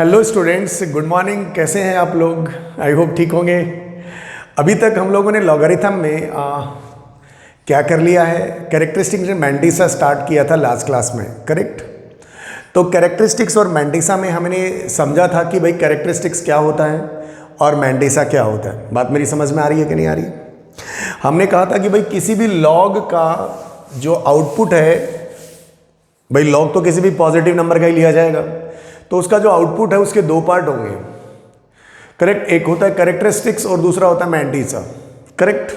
Hello students, good morning. कैसे हैं आप लोग? आई होप ठीक होंगे। अभी तक हम लोगों ने लॉगरिथम में क्या कर लिया है, कैरेक्टरिस्टिक्स में मैंटिसा स्टार्ट किया था लास्ट क्लास में, करेक्ट। तो कैरेक्टरिस्टिक्स और मैंटिसा में हमने समझा था कि भाई कैरेक्टरिस्टिक्स क्या होता है और मैंटिसा क्या होता है। बात मेरी समझ में आ रही है कि नहीं आ रही है? हमने कहा था कि भाई किसी भी लॉग का जो आउटपुट है, भाई लॉग तो किसी भी पॉजिटिव नंबर का ही लिया जाएगा, तो उसका जो आउटपुट है उसके दो पार्ट होंगे, करेक्ट। एक होता है कैरेक्टरिस्टिक्स और दूसरा होता है मैंटिसा, करेक्ट।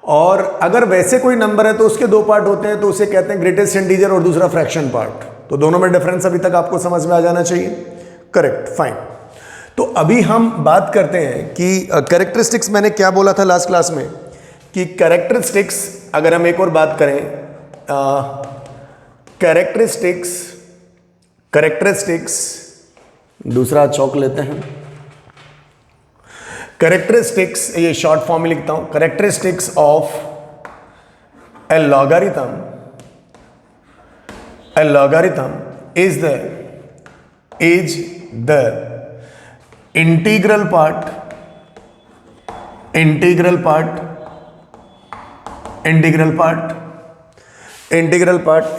और अगर वैसे कोई नंबर है तो उसके दो पार्ट होते हैं, तो उसे कहते हैं ग्रेटेस्ट इंटीजर और दूसरा फ्रैक्शन पार्ट। तो दोनों में डिफरेंस अभी तक आपको समझ में आ जाना चाहिए, करेक्ट, फाइन। तो अभी हम बात करते हैं कि कैरेक्टरिस्टिक्स, मैंने क्या बोला था लास्ट क्लास में कि कैरेक्टरिस्टिक्स, अगर हम एक और बात करें, कैरेक्टरिस्टिक्स दूसरा चौक लेते हैं। कैरेक्टरिस्टिक्स, ये शॉर्ट फॉर्म में लिखता हूं, characteristics of A logarithm is the integral part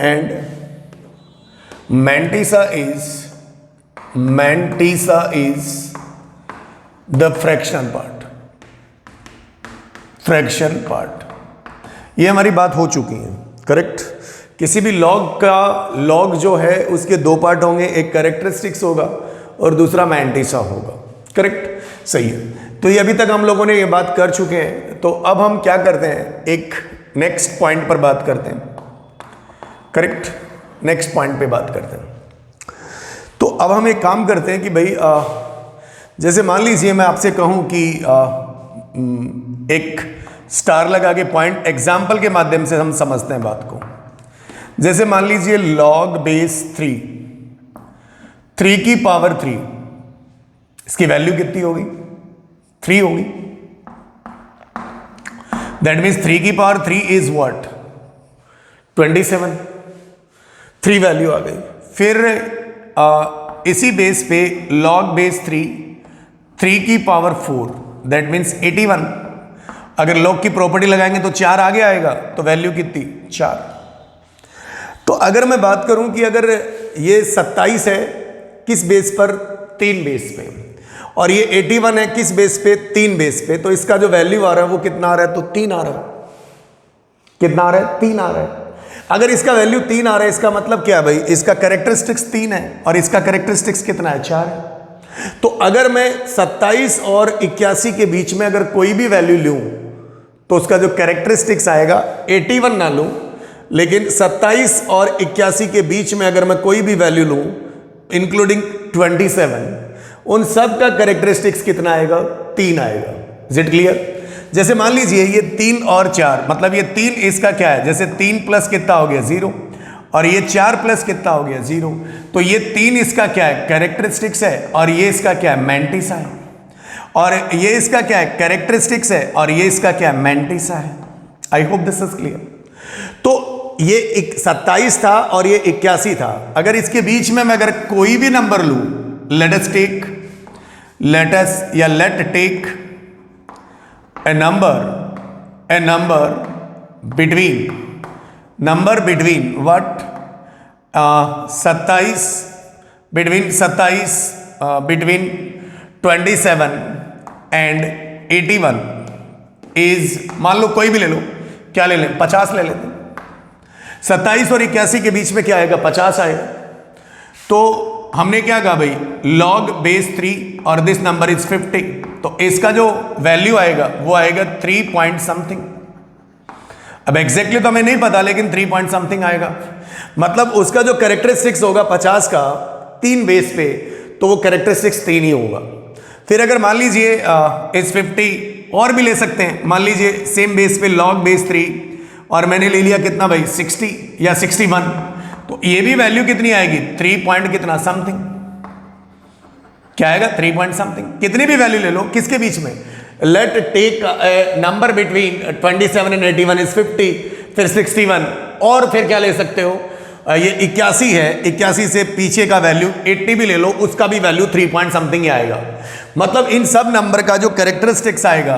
and mantissa is the fraction part. ये हमारी बात हो चुकी है, करेक्ट। किसी भी लॉग जो है उसके दो पार्ट होंगे, एक कैरेक्टरिस्टिक्स होगा और दूसरा मैंटिसा होगा, करेक्ट, सही है। तो ये अभी तक हम लोगों ने ये बात कर चुके हैं। तो अब हम क्या करते हैं, एक नेक्स्ट पॉइंट पर बात करते हैं, करेक्ट, नेक्स्ट पॉइंट पे बात करते हैं। तो अब हम एक काम करते हैं कि भाई जैसे मान लीजिए मैं आपसे कहूं कि एक स्टार लगा के पॉइंट, एग्जाम्पल के माध्यम से हम समझते हैं बात को। जैसे मान लीजिए log बेस 3 की पावर 3, इसकी वैल्यू कितनी होगी? 3 होगी। दैट मीन्स 3 की पावर 3 इज व्हाट? 27। 3 वैल्यू आ गई। फिर इसी बेस पे log बेस 3 की पावर 4, दैट मीन्स 81। अगर log की प्रॉपर्टी लगाएंगे तो 4 आगे आएगा, तो वैल्यू कितनी? 4। तो अगर मैं बात करूं कि अगर ये 27 है, किस बेस पर? 3 बेस पे। और ये 81 है, किस बेस पे? 3 बेस पे। तो इसका जो वैल्यू आ रहा है वो कितना आ रहा है? तो 3 आ रहा है। कितना आ रहा है? 3 आ रहा है। अगर इसका वैल्यू 3 आ रहा है, इसका मतलब क्या है भाई? इसका कैरेक्टरिस्टिक्स 3 है और इसका कैरेक्टरिस्टिक्स कितना है? 4 है। तो अगर मैं 27 और 81 के बीच में अगर कोई भी वैल्यू लूं तो उसका जो कैरेक्टरिस्टिक्स आएगा, 81 ना लूं, लेकिन 27 और 81 के बीच में अगर मैं कोई भी वैल्यू लूं इंक्लूडिंग 27, उन सब का कैरेक्टरिस्टिक्स कितना आएगा? 3 आएगा। Is it clear? जैसे मान लीजिए ये 3 और 4, मतलब ये 3 इसका क्या है? जैसे 3 प्लस कितना हो गया? 0। और ये 4 प्लस कितना हो गया? 0। तो ये 3 इसका क्या है? कैरेक्टरिस्टिक्स है। और ये इसका क्या है? मैंटिसा है। और ये इसका क्या है? कैरेक्टरिस्टिक्स है। और ये इसका क्या है? मैंटिसा है। आई होप दिस इज क्लियर। तो ये 27 था और ये 81 था। अगर इसके बीच में मैं अगर कोई भी नंबर लूं, let take a number between what? 27 between 27 and 81 is, मान लो कोई भी ले लो, क्या ले लें? 50 ले लेते हैं। 27 और 81 के बीच में क्या आएगा? 50 आएगा। तो हमने क्या कहा भाई? log बेस 3 और दिस नंबर इज 50। तो इसका जो वैल्यू आएगा वो आएगा 3 पॉइंट समथिंग। अब एग्जैक्टली तो हमें नहीं पता, लेकिन 3 पॉइंट समथिंग आएगा। मतलब उसका जो कैरेक्टरिस्टिक्स होगा 50 का 3 बेस पे, तो वो कैरेक्टरिस्टिक्स 3 ही होगा। फिर अगर मान लीजिए इस 50 और भी ले सकते हैं, मान लीजिए सेम बेस पे log बेस 3 और मैंने ले लिया कितना भाई? 60 या 61, तो ये भी वैल्यू कितनी आएगी? 3 पॉइंट कितना समथिंग। क्या आएगा? 3 पॉइंट समथिंग। कितनी भी वैल्यू ले लो, किसके बीच में? Let take number between 27 and 81 is 50, फिर 61, और फिर क्या ले सकते हो? ये 81 है, 81 से पीछे का वैल्यू 80 भी ले लो, उसका भी वैल्यू 3 पॉइंट समथिंग ही आएगा। मतलब इन सब नंबर का जो कैरेक्टरिस्टिक्स आएगा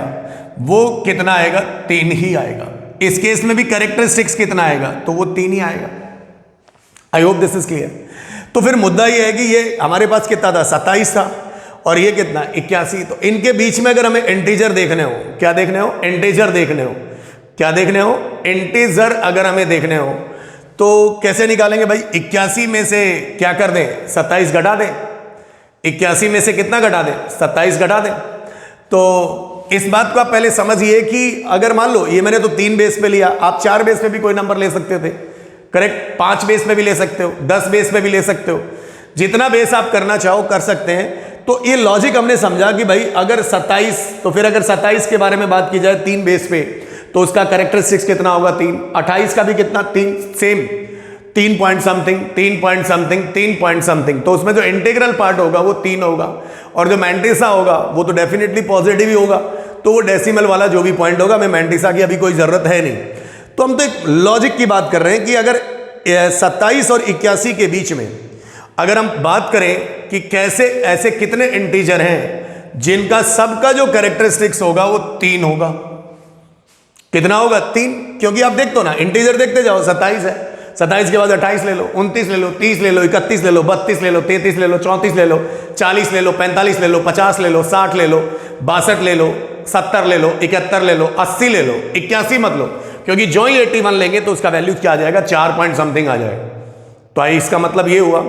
वो कितना आएगा, 3 ही आएगा। इस केस में भी कैरेक्टरिस्टिक्स कितना आएगा, तो वो 3 ही आएगा। आई होप दिस इज क्लियर। तो फिर मुद्दा ये है कि ये हमारे पास कितना था, 27 था, और ये कितना, 81। तो इनके बीच में अगर हमें इंटीजर देखने हो, क्या देखने हो, इंटीजर देखने हो, क्या देखने हो, इंटीजर अगर हमें देखने हो तो कैसे निकालेंगे भाई, 81 में से क्या कर दें, 27 घटा दें। 81 में से कितना घटा दें, 27 घटा दें। तो इस बात को आप पहले समझिए कि अगर मान लो ये मैंने तो 3 बेस पे लिया, आप 4 बेस पे भी कोई नंबर ले सकते थे, करेक्ट, 5 बेस पे भी ले सकते हो, 10 बेस पे भी ले सकते हो, जितना बेस आप करना चाहो कर सकते हैं। तो ये लॉजिक हमने समझा कि भाई अगर 27, तो फिर अगर 27 के बारे में बात की जाए 3 बेस पे, तो उसका कैरेक्टरिस्टिक्स कितना होगा, 3। 28 का भी कितना, 3, same 3 point something, 3 point something, 3 point something. तो उसमें जो इंटीग्रल पार्ट होगा वो 3 होगा, और जो मैंटिसा होगा वो तो डेफिनेटली पॉजिटिव ही होगा। तो वो डेसिमल वाला जो भी पॉइंट होगा, हमें मैंटिसा की अभी कोई जरूरत है नहीं। तो हम तो एक लॉजिक की बात कर रहे हैं कि अगर 27 और 81 के बीच में अगर हम बात करें कि कैसे ऐसे कितने इंटीजर हैं जिनका सबका जो कैरेक्टरिस्टिक्स होगा वो 3 होगा, कितना होगा, 3। क्योंकि आप देखते हो ना, इंटीजर देखते जाओ, 27 है, 27 के बाद 28 ले लो, 29 ले लो, 30 ले लो, 31 ले लो, 32 ले लो, 33 ले लो, 34 ले लो, 40 ले लो, 45 ले लो, 50 ले लो, 60 ले लो, 62 ले लो, 70 ले लो, 71 ले लो, 80 ले लो, 81 मत लो, क्योंकि जो ही 81 लेंगे तो उसका वैल्यू क्या आ जाएगा, 4 पॉइंट समथिंग आ जाएगा। तो इसका मतलब ये हुआ।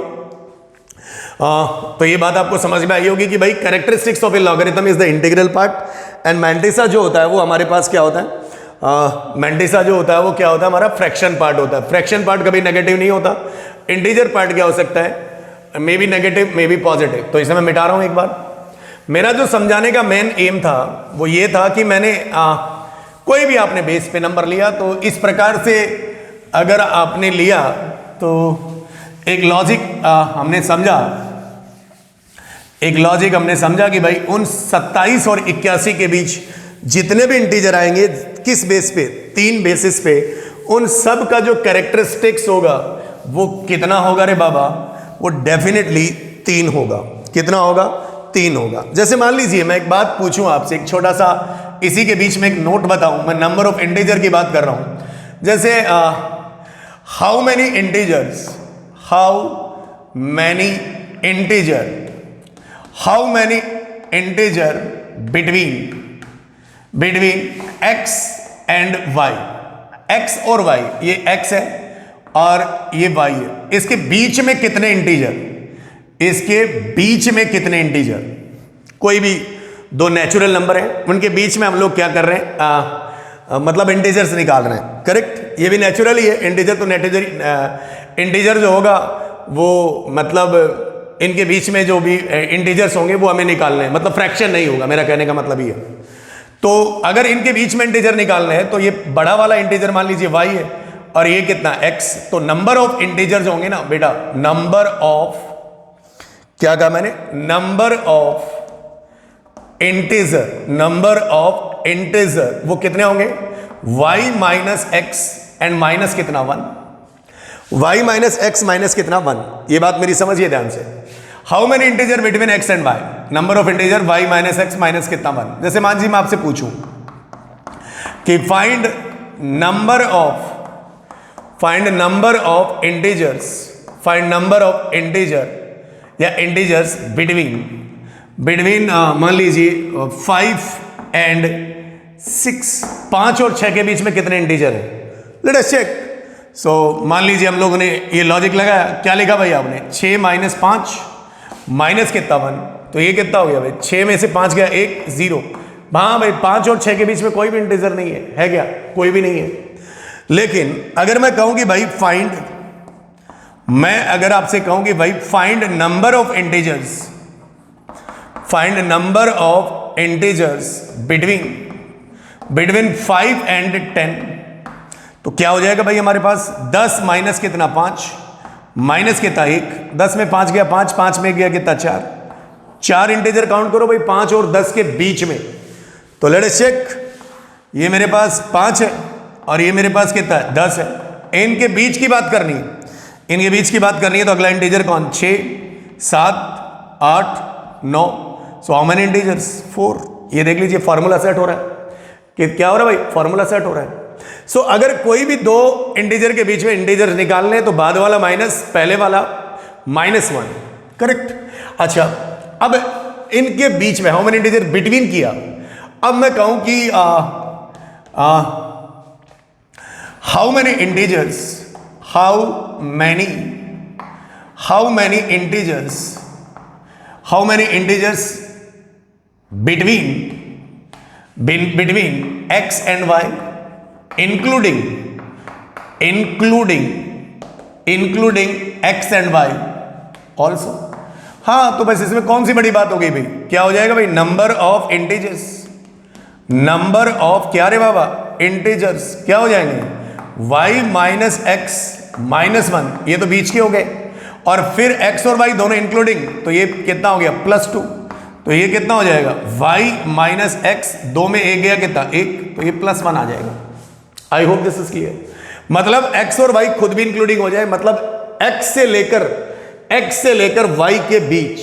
तो ये बात आपको समझ में आई होगी कि भाई characteristics of A logarithm is the integral part, and mantissa जो होता है वो हमारे पास क्या होता है, मैंटिसा जो होता है वो क्या होता है, हमारा फ्रैक्शन पार्ट होता है। फ्रैक्शन पार्ट कभी नेगेटिव नहीं होता। इंटीजर पार्ट क्या हो सकता है, may be negative, may be positive. तो इसे मैं मिटा रहा हूं एक बार। मेरा जो समझाने का मेन एम था वो ये था कि मैंने कोई भी आपने बेस पे नंबर लिया तो इस प्रकार से अगर आपने लिया तो एक लॉजिक हमने समझा, एक लॉजिक हमने समझा कि भाई उन 27 और 81 के बीच जितने भी इंटीजर आएंगे, किस बेस पे, 3 बेसिस पे, उन सब का जो कैरेक्टरिस्टिक्स होगा वो कितना होगा रे बाबा, वो डेफिनेटली 3 होगा। कितना होगा, 3 होगा। जैसे मान लीजिए मैं एक बात पूछूं आपसे, एक छोटा सा इसी के बीच में एक नोट बताऊं, मैं नंबर ऑफ इंटीजर की बात कर रहा हूं। जैसे how many integers, how many integer, how many integer between x and y, x और y, ये x है और ये y है, इसके बीच में कितने इंटीजर, इसके बीच में कितने इंटीजर, कोई भी 2 नेचुरल नंबर हैं, उनके बीच में हम लोग क्या कर रहे हैं, मतलब इंटीजर्स निकाल रहे हैं, करेक्ट। ये भी नेचुरल ही है, इंटीजर तो इंटीजर जो होगा वो मतलब इनके बीच में जो भी इंटीजर्स होंगे वो हमें निकालने हैं, मतलब फ्रैक्शन नहीं होगा, मेरा कहने का मतलब ये है। तो अगर इनके बीच में इंटीजर निकालने हैं तो ये बड़ा वाला इंटीजर मान लीजिए y है और ये कितना x, तो नंबर ऑफ इंटीजर्स होंगे ना बेटा, नंबर ऑफ, क्या कहा मैंने, number of integer, number of integer वो कितने होंगे, y minus x and minus कितना 1, y माइनस एक्स माइनस कितना 1। ये बात मेरी समझिए ध्यान से। How many integer between x and y, number of integer y minus x minus कितना 1। जैसे मान जी मैं आपसे पूछूं कि find number of integers, find number of integer या इंटीजर्स बिटवीन मान लीजिए 5 एंड 6, 5 और 6 के बीच में कितने इंटीजर है, लेट अस चेक। सो मान लीजिए हम लोगों ने ये लॉजिक लगाया, क्या लिखा भाई आपने, 6 माइनस 5 माइनस कितना 1, तो ये कितना हो गया भाई, 6 में से 5 गया 1, 0। हाँ भाई 5 और 6 के बीच में कोई भी इंटीजर नहीं है क्या, कोई भी नहीं है। लेकिन अगर मैं कहूं कि भाई फाइंड, मैं अगर आपसे कहूं कि भाई find number of integers, find number of integers between 5 and 10, तो क्या हो जाएगा भाई हमारे पास 10 माइनस कितना 5 माइनस कितना 1, 10 में 5 गया 5, 5 में गया कितना 4 इंटीजर काउंट करो भाई 5 और 10 के बीच में। तो लेट अस चेक, ये मेरे पास 5 है और ये मेरे पास कितना है 10 है, इनके बीच की बात करनी, इनके बीच की बात करनी है तो अगला इंटीजर कौन, 6, 7, 8, 9। So how many integers, 4। ये देख लीजिए फॉर्मूला सेट हो रहा है कि क्या हो रहा है भाई, फॉर्मूला सेट हो रहा है। सो अगर कोई भी दो इंटीजर के बीच में इंटीजर निकालने तो बाद वाला माइनस पहले वाला -1, करेक्ट। अच्छा अब इनके बीच में हाउ मेनी इंटीजर बिटवीन किया, अब मैं कहूं कि how many integers, how many integers between x and y including x and y also। हाँ तो बस इसमें कौन सी बड़ी बात हो गई भाई, क्या हो जाएगा भाई, number of integers, number of क्या रे बाबा, इंटीजर्स क्या हो जाएंगे, y माइनस एक्स माइनस 1, ये तो बीच के हो गए, और फिर x और y दोनों इंक्लूडिंग, तो ये कितना हो गया +2, तो ये कितना हो जाएगा y माइनस एक्स, 2 में 1 गया कितना 1, तो ये +1 आ जाएगा। आई होप दिस इज क्लियर। मतलब x और y खुद भी इंक्लूडिंग हो जाए, मतलब x से लेकर y के बीच,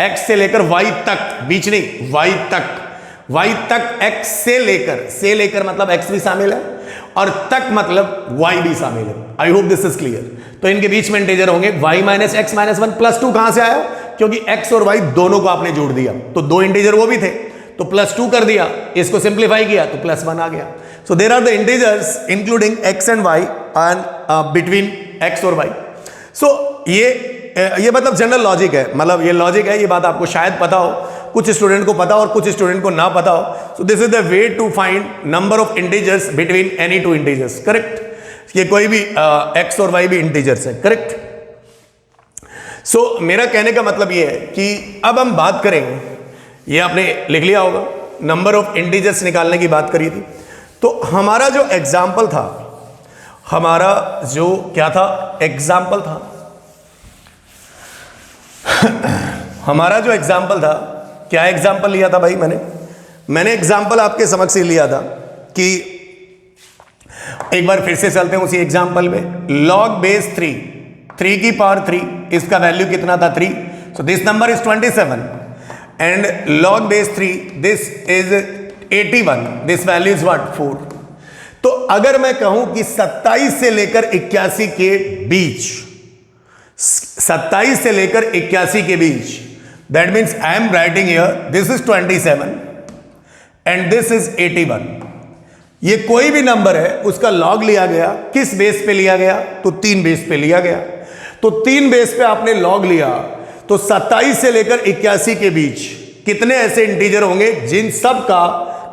x से लेकर y तक, बीच नहीं y तक x से लेकर मतलब x भी शामिल है और तक मतलब y भी शामिल है। आई होप दिस इज क्लियर। तो इनके बीच में इंटीजर होंगे y माइनस एक्स माइनस 1 +2 कहां से आया, क्योंकि x और y दोनों को आपने जोड़ दिया, तो दो इंटीजर वो भी थे तो +2 कर दिया, इसको सिंप्लीफाई किया तो +1 आ गया। So there are the integers including x and y and between x और y। सो ये मतलब जनरल लॉजिक है, मतलब ये लॉजिक है, ये बात आपको शायद पता हो, कुछ स्टूडेंट को पता हो और कुछ स्टूडेंट को ना पता हो। So this is the way to find number of integers between any two integers, correct. ये कोई भी x और y भी इंटीजर्स है, करेक्ट। सो मेरा कहने का मतलब ये है कि अब हम बात करें, ये आपने लिख लिया होगा, नंबर ऑफ इंटीजर्स निकालने की बात करी थी। तो हमारा जो एग्जाम्पल था, हमारा जो क्या था एग्जाम्पल था हमारा जो एग्जाम्पल था, क्या एग्जाम्पल लिया था भाई, मैंने एग्जाम्पल आपके समक्ष ही लिया था कि एक बार फिर से चलते हैं उसी एग्जाम्पल में। log बेस 3 की पावर 3, इसका वैल्यू कितना था 3, so this number is 27 and log base 3 this is 81, this value is what 4। तो अगर मैं कहूं कि 27 से लेकर 81 के बीच, 27 से लेकर 81 के बीच, that means I am writing here this is 27 and this is 81। ये कोई भी नंबर है उसका लॉग लिया गया, किस बेस पे लिया गया, तो 3 बेस पे लिया गया। तो 3 बेस पे आपने लॉग लिया, तो 27 से लेकर 81 के बीच कितने ऐसे इंटीजर होंगे जिन सब का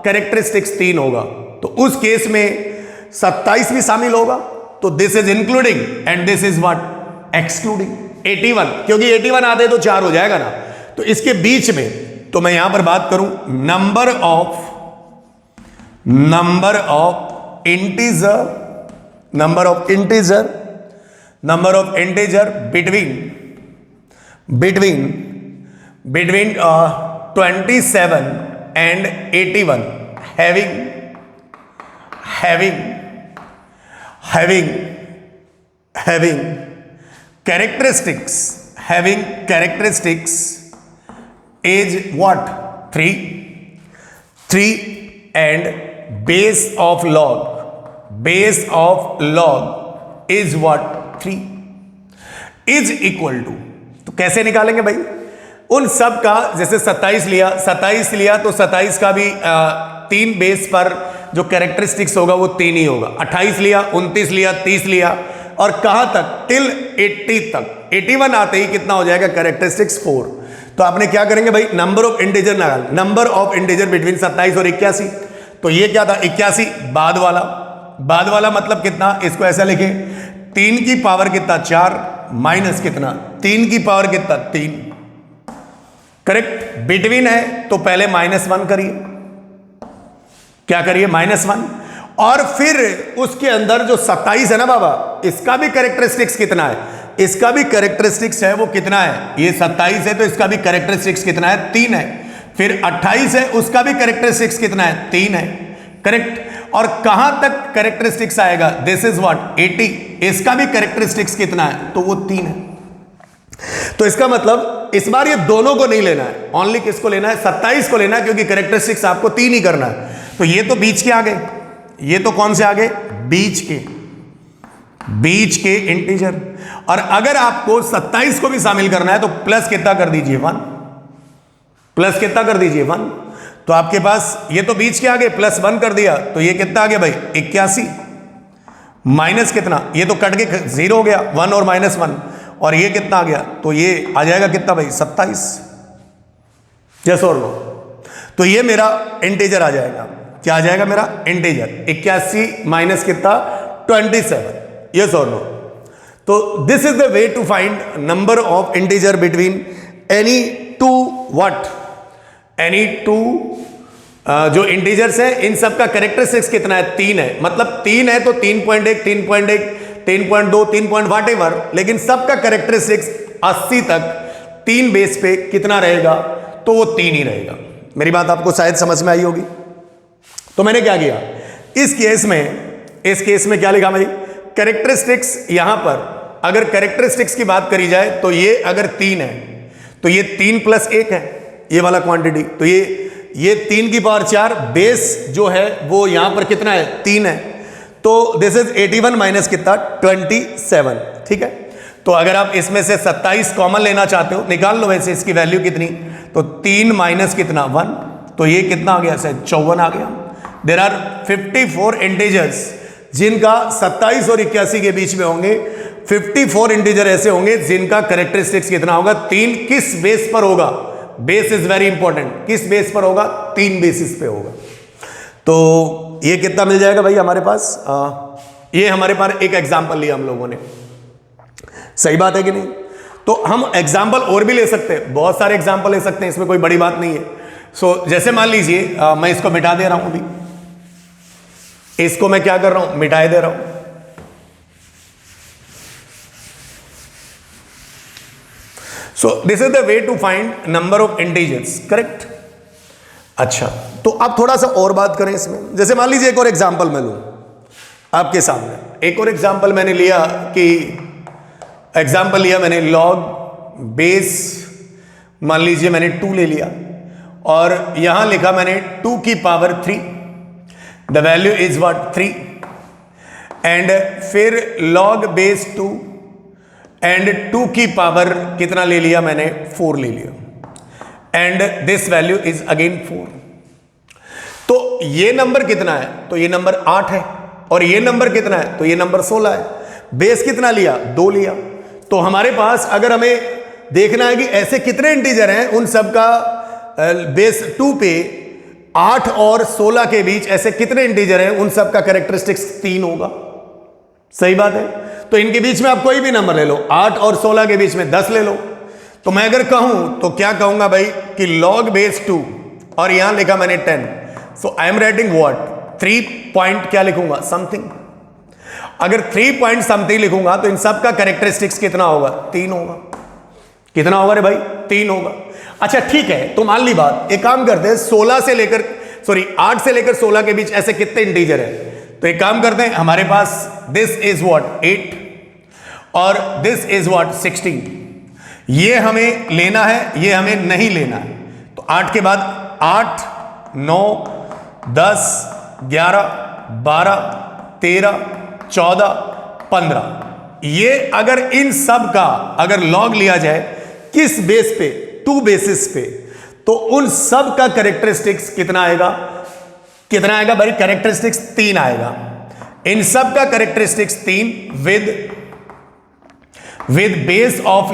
कैरेक्टरिस्टिक्स 3 होगा, तो उस केस में 27 भी शामिल होगा, तो this is including and this is what excluding 81, क्योंकि 81 आते तो 4 हो जाएगा ना। तो इसके बीच में, तो मैं यहां पर बात करूं number of integer between 27 and 81 having characteristics is what 3 and base of log is what 3 is equal to, तो कैसे निकालेंगे भाई उन सब का, जैसे 27 लिया तो 27 का भी 3 बेस पर जो कैरेक्टरिस्टिक्स होगा वो 3 ही होगा। 28 लिया, 29 लिया, 30 लिया, और कहां तक, टिल 80 तक। 81 आते ही कितना हो जाएगा कैरेक्टरिस्टिक्स 4। तो आपने क्या करेंगे भाई, नंबर ऑफ इंटीजर निकाल, नंबर ऑफ इंटीजर बिटवीन 27 और 81। तो ये क्या था 81, बाद वाला मतलब कितना, इसको ऐसा लिखे 3 की पावर कितना 4 माइनस कितना 3 की पावर कितना 3, करेक्ट। बिटवीन है तो पहले -1 करिए, क्या करिए -1, और फिर उसके अंदर जो 27 है ना बाबा, इसका भी कैरेक्टरिस्टिक्स कितना है, इसका भी कैरेक्टरिस्टिक्स है वो कितना है, ये 27 है तो इसका भी कैरेक्टरिस्टिक्स कितना है 3 है। फिर 28 है, उसका भी कैरेक्टरिस्टिक्स कितना है 3 है, करेक्ट। और कहां तक कैरेक्टरिस्टिक्स आएगा, दिस इज व्हाट 80, इसका भी कैरेक्टरिस्टिक्स कितना है, तो वो 3 है। तो इसका मतलब इस बार ये दोनों को नहीं लेना है, ओनली किसको लेना है, 27 को लेना है, क्योंकि कैरेक्टरिस्टिक्स आपको 3 ही करना है। तो ये तो बीच के आ गए, ये तो कौन से आ गए, बीच के इंटीजर। और अगर आपको 27 को भी शामिल करना है तो प्लस कितना कर दीजिए 1, प्लस कितना कर दीजिए 1। तो आपके पास ये तो बीच के आ गए, प्लस 1 कर दिया, तो ये कितना आ गया भाई 81, माइनस कितना, ये तो कट के 0 हो गया, 1 और -1, और ये कितना आ गया, तो ये आ जाएगा कितना भाई 27, यस और नो। तो ये मेरा इंटीजर आ जाएगा, क्या आ जाएगा मेरा इंटीजर, 81 माइनस कितना 27, यस और नो। तो this is the way to find number of integer between any two what, any two जो इंटीजर्स है, इन सब का कैरेक्टरिस्टिक्स कितना है, 3 है। मतलब 3 है तो 3.1, 3.1, 3.2, 3 वाट एवर, लेकिन सबका कैरेक्टरिस्टिक्स 80 तक 3 बेस पे कितना रहेगा, तो वो 3 ही रहेगा। मेरी बात आपको शायद समझ में आई होगी। तो मैंने क्या किया इस केस में क्या लिखा भाई, कैरेक्टरिस्टिक्स, यहां पर अगर कैरेक्टरिस्टिक्स की बात करी जाए तो ये अगर 3 है तो ये 3 + 1 है, ये वाला क्वांटिटी, तो ये 3 की पावर 4, बेस जो है वो यहां पर कितना है 3 है, तो दिस इज 81 माइनस कितना 27, ठीक है। तो अगर आप इसमें से 27 कॉमन लेना चाहते हो, निकाल लो वैसे इसकी वैल्यू कितनी, तो 3 माइनस कितना 1, तो ये कितना आ गया, शायद 54 आ गया। देयर आर 54 इंटीजर्स जिनका 27 और 81 के बीच में होंगे। 54 इंटीजर ऐसे होंगे जिनका कैरेक्टरिस्टिक्स कितना होगा, 3, किस बेस पर होगा, बेस इज वेरी इंपॉर्टेंट, किस बेस पर होगा, 3 बेसिस पे होगा। तो ये कितना मिल जाएगा भाई हमारे पास, ये हमारे पास एक एग्जांपल लिया हम लोगों ने, सही बात है कि नहीं। तो हम एग्जांपल और भी ले सकते हैं, बहुत सारे एग्जांपल ले सकते हैं, इसमें कोई बड़ी बात नहीं है। सो जैसे मान लीजिए मैं इसको मिटा दे रहा हूं, अभी इसको मैं क्या कर रहा हूं, मिटाए दे रहा हूं। So this is the way to find number of integers, correct. अच्छा, तो अब थोड़ा सा और बात करें इसमें। जैसे मान लीजिए एक और एग्जांपल मैं लूं आपके सामने, एक और एग्जांपल मैंने लिया कि एग्जांपल लिया मैंने लॉग बेस, मान लीजिए मैंने 2 ले लिया और यहां लिखा मैंने 2 की power 3, the value is what 3, and फिर लॉग बेस 2 एंड 2 की पावर कितना ले लिया मैंने 4 ले लिया, and this value is again 4। तो ये नंबर कितना है, तो ये नंबर 8 है, और ये नंबर कितना है, तो ये नंबर 16 है। बेस कितना लिया, 2 लिया। तो हमारे पास अगर हमें देखना है कि ऐसे कितने इंटीजर हैं, उन सब का बेस 2 पे 8 और 16 के बीच ऐसे कितने इंटीजर हैं, उन सब का कैरेक्टरिस्टिक्स 3 होगा, सही बात है। तो इनके बीच में आप कोई भी नंबर ले लो, 8 और 16 के बीच में 10 ले लो। तो मैं अगर कहूं तो क्या कहूंगा भाई कि log बेस 2 और यहां लिखा मैंने 10, so I am writing what 3 point क्या लिखूंगा समथिंग। अगर 3 पॉइंट समथिंग लिखूंगा तो इन सब का कैरेक्टरिस्टिक्स कितना होगा, 3 होगा। कितना होगा रे भाई, 3 होगा। अच्छा ठीक है, तो मान ली बात, एक काम करते हैं 8 से लेकर 16 के बीच ऐसे कितने इंटीजर है। तो एक काम करते हैं, हमारे पास दिस इज व्हाट 8 और दिस इज व्हाट 16, ये हमें लेना है, ये हमें नहीं लेना है। तो 8 के बाद 8, 9, 10, 11, 12, 13, 14, 15, ये अगर इन सब का अगर लॉग लिया जाए किस बेस पे, 2 बेसिस पे, तो उन सब का कैरेक्टरिस्टिक्स कितना आएगा, कितना आएगा भाई, कैरेक्टरिस्टिक्स 3 आएगा। इन सब का characteristics 3 with base of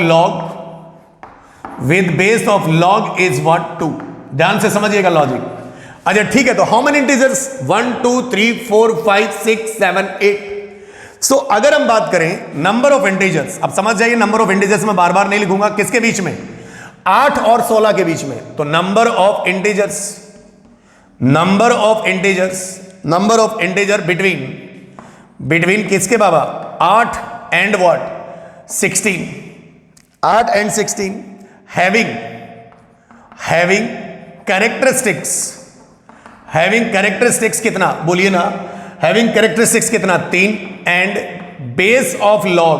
log is what 2। ध्यान से समझिएगा लॉजिक। अच्छा ठीक है, तो हाउ मेनी इंटीजर्स 1 2 3 4 5 6 7 8। सो अगर हम बात करें नंबर ऑफ इंटीजर्स, अब समझ जाइए नंबर ऑफ इंटीजर्स में बार बार नहीं लिखूंगा, किसके बीच में, 8 और 16 के बीच में। तो नंबर ऑफ इंटीजर बिटवीन किसके बाबा, 8 and what 16, 8 and 16 having characteristics कितना बोलिए ना, हैविंग कैरेक्टरिस्टिक्स कितना 3 and base of log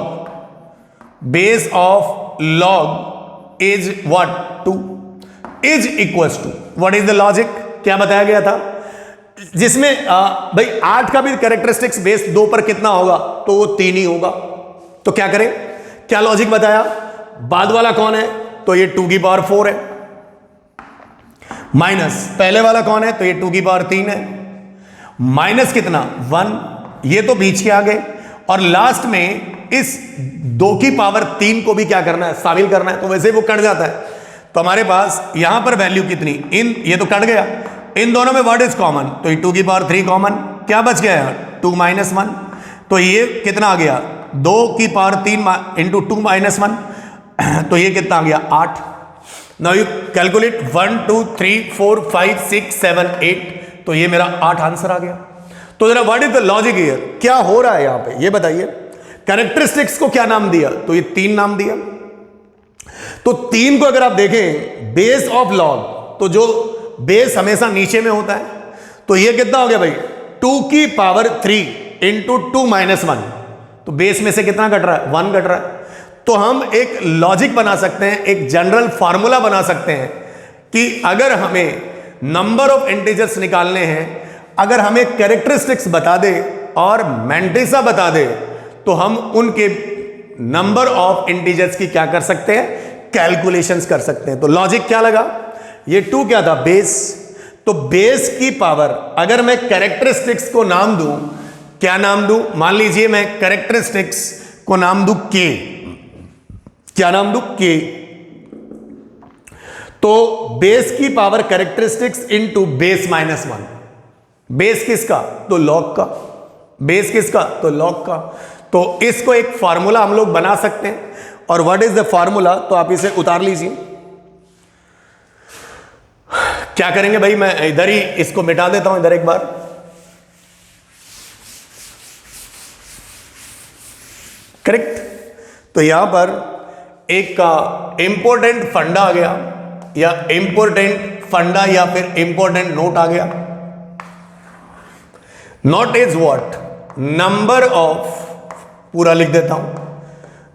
is what 2 is equals to what is the logic, क्या बताया गया था जिसमें भाई 8 का भी कैरेक्टरिस्टिक्स बेस 2 पर कितना होगा, तो वो 3 ही होगा। तो क्या करें, क्या लॉजिक बताया, बाद वाला कौन है, तो ये 2 की पावर 4 है, माइनस पहले वाला कौन है, तो ये 2 की पावर 3 है, माइनस कितना 1, ये तो बीच के आ गए, और लास्ट में इस 2 की पावर 3 को भी क्या करना है, शामिल करना है, तो वैसे वो कट जाता है। तो हमारे पास यहां पर वैल्यू कितनी, ये तो कट गया, इन दोनों में व्हाट इज कॉमन, तो ये 2 की पावर 3 कॉमन, क्या बच गया यार 2 माइनस 1, तो ये कितना आ गया 2 की पावर 3 इंटू 2 माइनस 1, तो ये कितना आ गया 8। नाउ यू कैलकुलेट 1 2 3 4 5 6 7 8, तो ये मेरा 8 आंसर आ गया। तो जरा what is the logic here, क्या हो रहा है यहां पे ये बताइए। कैरेक्टरिस्टिक्स को क्या नाम दिया, तो ये 3 नाम दिया। तो 3 को अगर आप देखें बेस ऑफ लॉग, तो जो बेस हमेशा नीचे में होता है, तो ये कितना हो गया भाई 2 की पावर 3 इंटू 2 माइनस 1, तो बेस में से कितना घट रहा है 1 घट रहा है। तो हम एक लॉजिक बना सकते हैं, एक जनरल फार्मूला बना सकते हैं कि अगर हमें नंबर ऑफ इंटीजर्स निकालने हैं, अगर हमें कैरेक्टरिस्टिक्स बता दे और मैंटिसा बता दे, तो हम उनके नंबर ऑफ इंटीजर्स की क्या कर सकते हैं, कैलकुलेशंस कर सकते हैं। तो लॉजिक क्या लगा, ये 2 क्या था बेस, तो बेस की पावर अगर मैं कैरेक्टरिस्टिक्स को नाम दूं, क्या नाम दूं, मान लीजिए मैं कैरेक्टरिस्टिक्स को नाम दूं के, क्या नाम दूं के, तो बेस की power characteristics into base minus 1, base किसका, तो लॉग का, बेस किसका, तो लॉग का। तो इसको एक फार्मूला हम लोग बना सकते हैं, और व्हाट इज द फार्मूला, तो आप इसे उतार लीजिए। क्या करेंगे भाई, मैं इधर ही इसको मिटा देता हूं, इधर एक बार, करेक्ट। तो यहां पर एक का इंपॉर्टेंट फंडा आ गया, या इंपॉर्टेंट फंडा या फिर इंपॉर्टेंट नोट आ गया। Note is what, number of, पूरा लिख देता हूं,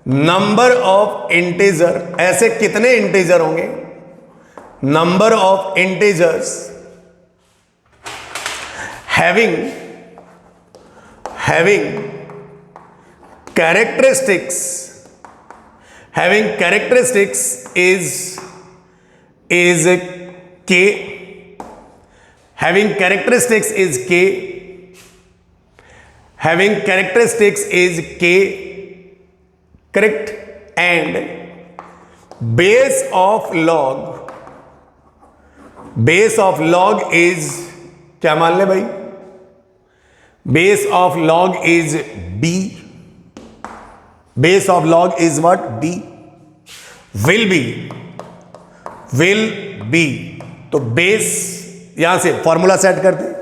नंबर ऑफ इंटीजर, ऐसे कितने इंटीजर होंगे, number of integers having characteristics is k, having characteristics is k, having characteristics is k, correct, and base of log is क्या मान ले भाई, base of log is b, base of log is what b, will be, तो base, यहां से formula set करते हैं,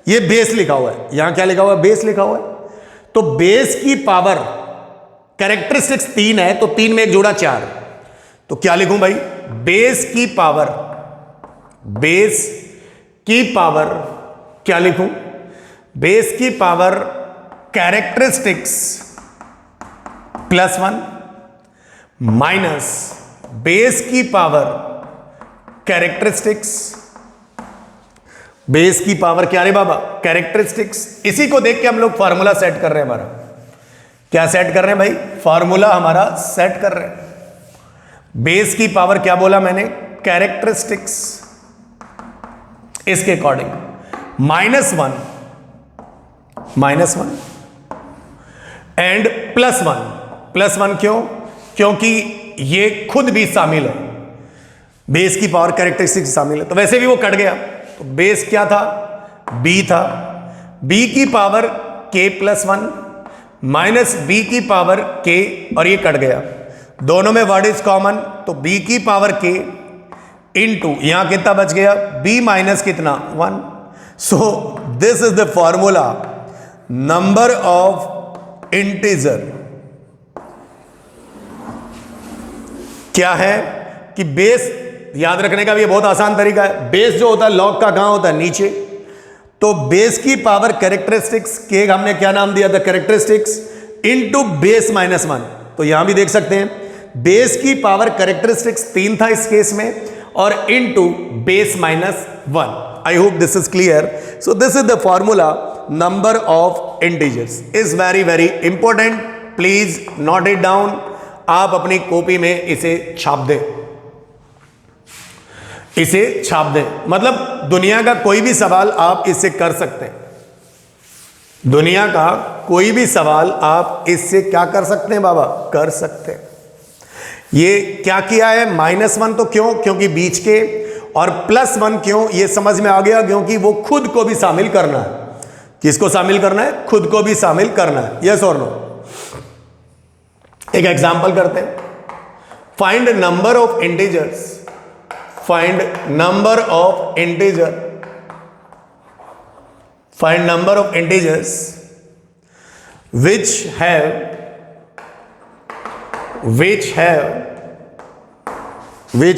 ये बेस लिखा हुआ है, यहां क्या लिखा हुआ है, बेस लिखा हुआ है, तो बेस की पावर कैरेक्टरिस्टिक्स 3 है, तो 3 में एक जोड़ा 4, तो क्या लिखूं भाई, बेस की पावर क्या लिखूं, बेस की पावर कैरेक्टरिस्टिक्स +1 माइनस बेस की पावर कैरेक्टरिस्टिक्स, बेस की पावर क्या रे बाबा, कैरेक्टरिस्टिक्स। इसी को देख के हम लोग फॉर्मूला सेट कर रहे हैं, हमारा क्या सेट कर रहे हैं भाई, फॉर्मूला हमारा सेट कर रहे हैं। बेस की पावर क्या बोला मैंने, कैरेक्टरिस्टिक्स, इसके अकॉर्डिंग -1 एंड +1 क्यों, क्योंकि ये खुद भी शामिल है, बेस की पावर कैरेक्टरिस्टिक्स शामिल है, तो वैसे भी वो कट गया, तो बेस क्या था, b था, b की पावर k+1 माइनस b की पावर k, और ये कट गया, दोनों में व्हाट इज कॉमन, तो b की पावर k इंटू यहां कितना बच गया, b माइनस कितना 1। सो this is the formula, number of integer क्या है कि बेस याद रखने का भी ये बहुत आसान तरीका है, बेस जो होता है लॉग का कहां होता है, नीचे, तो बेस की पावर कैरेक्टरिस्टिक्स के हमने क्या नाम दिया था, कैरेक्टरिस्टिक्स इनटू बेस माइनस 1। तो यहां भी देख सकते हैं बेस की पावर कैरेक्टरिस्टिक्स 3 था इस केस में, और into base minus 1। I hope this is clear. So this is the formula number of integers, is very very important, please note it down. आप अपनी कॉपी में इसे छाप दें, इसे छाप दें, मतलब दुनिया का कोई भी सवाल आप इससे कर सकते हैं, दुनिया का कोई भी सवाल आप इससे क्या कर सकते हैं बाबा, कर सकते हैं। ये क्या किया है, -1 तो क्यों, क्योंकि बीच के, और +1 क्यों, ये समझ में आ गया, क्योंकि वो खुद को भी शामिल करना है। किसको शामिल करना है, खुद को भी शामिल करना है। यस और नो। एक एग्जांपल करते हैं, find number of integers, find number of integer, find number of integers which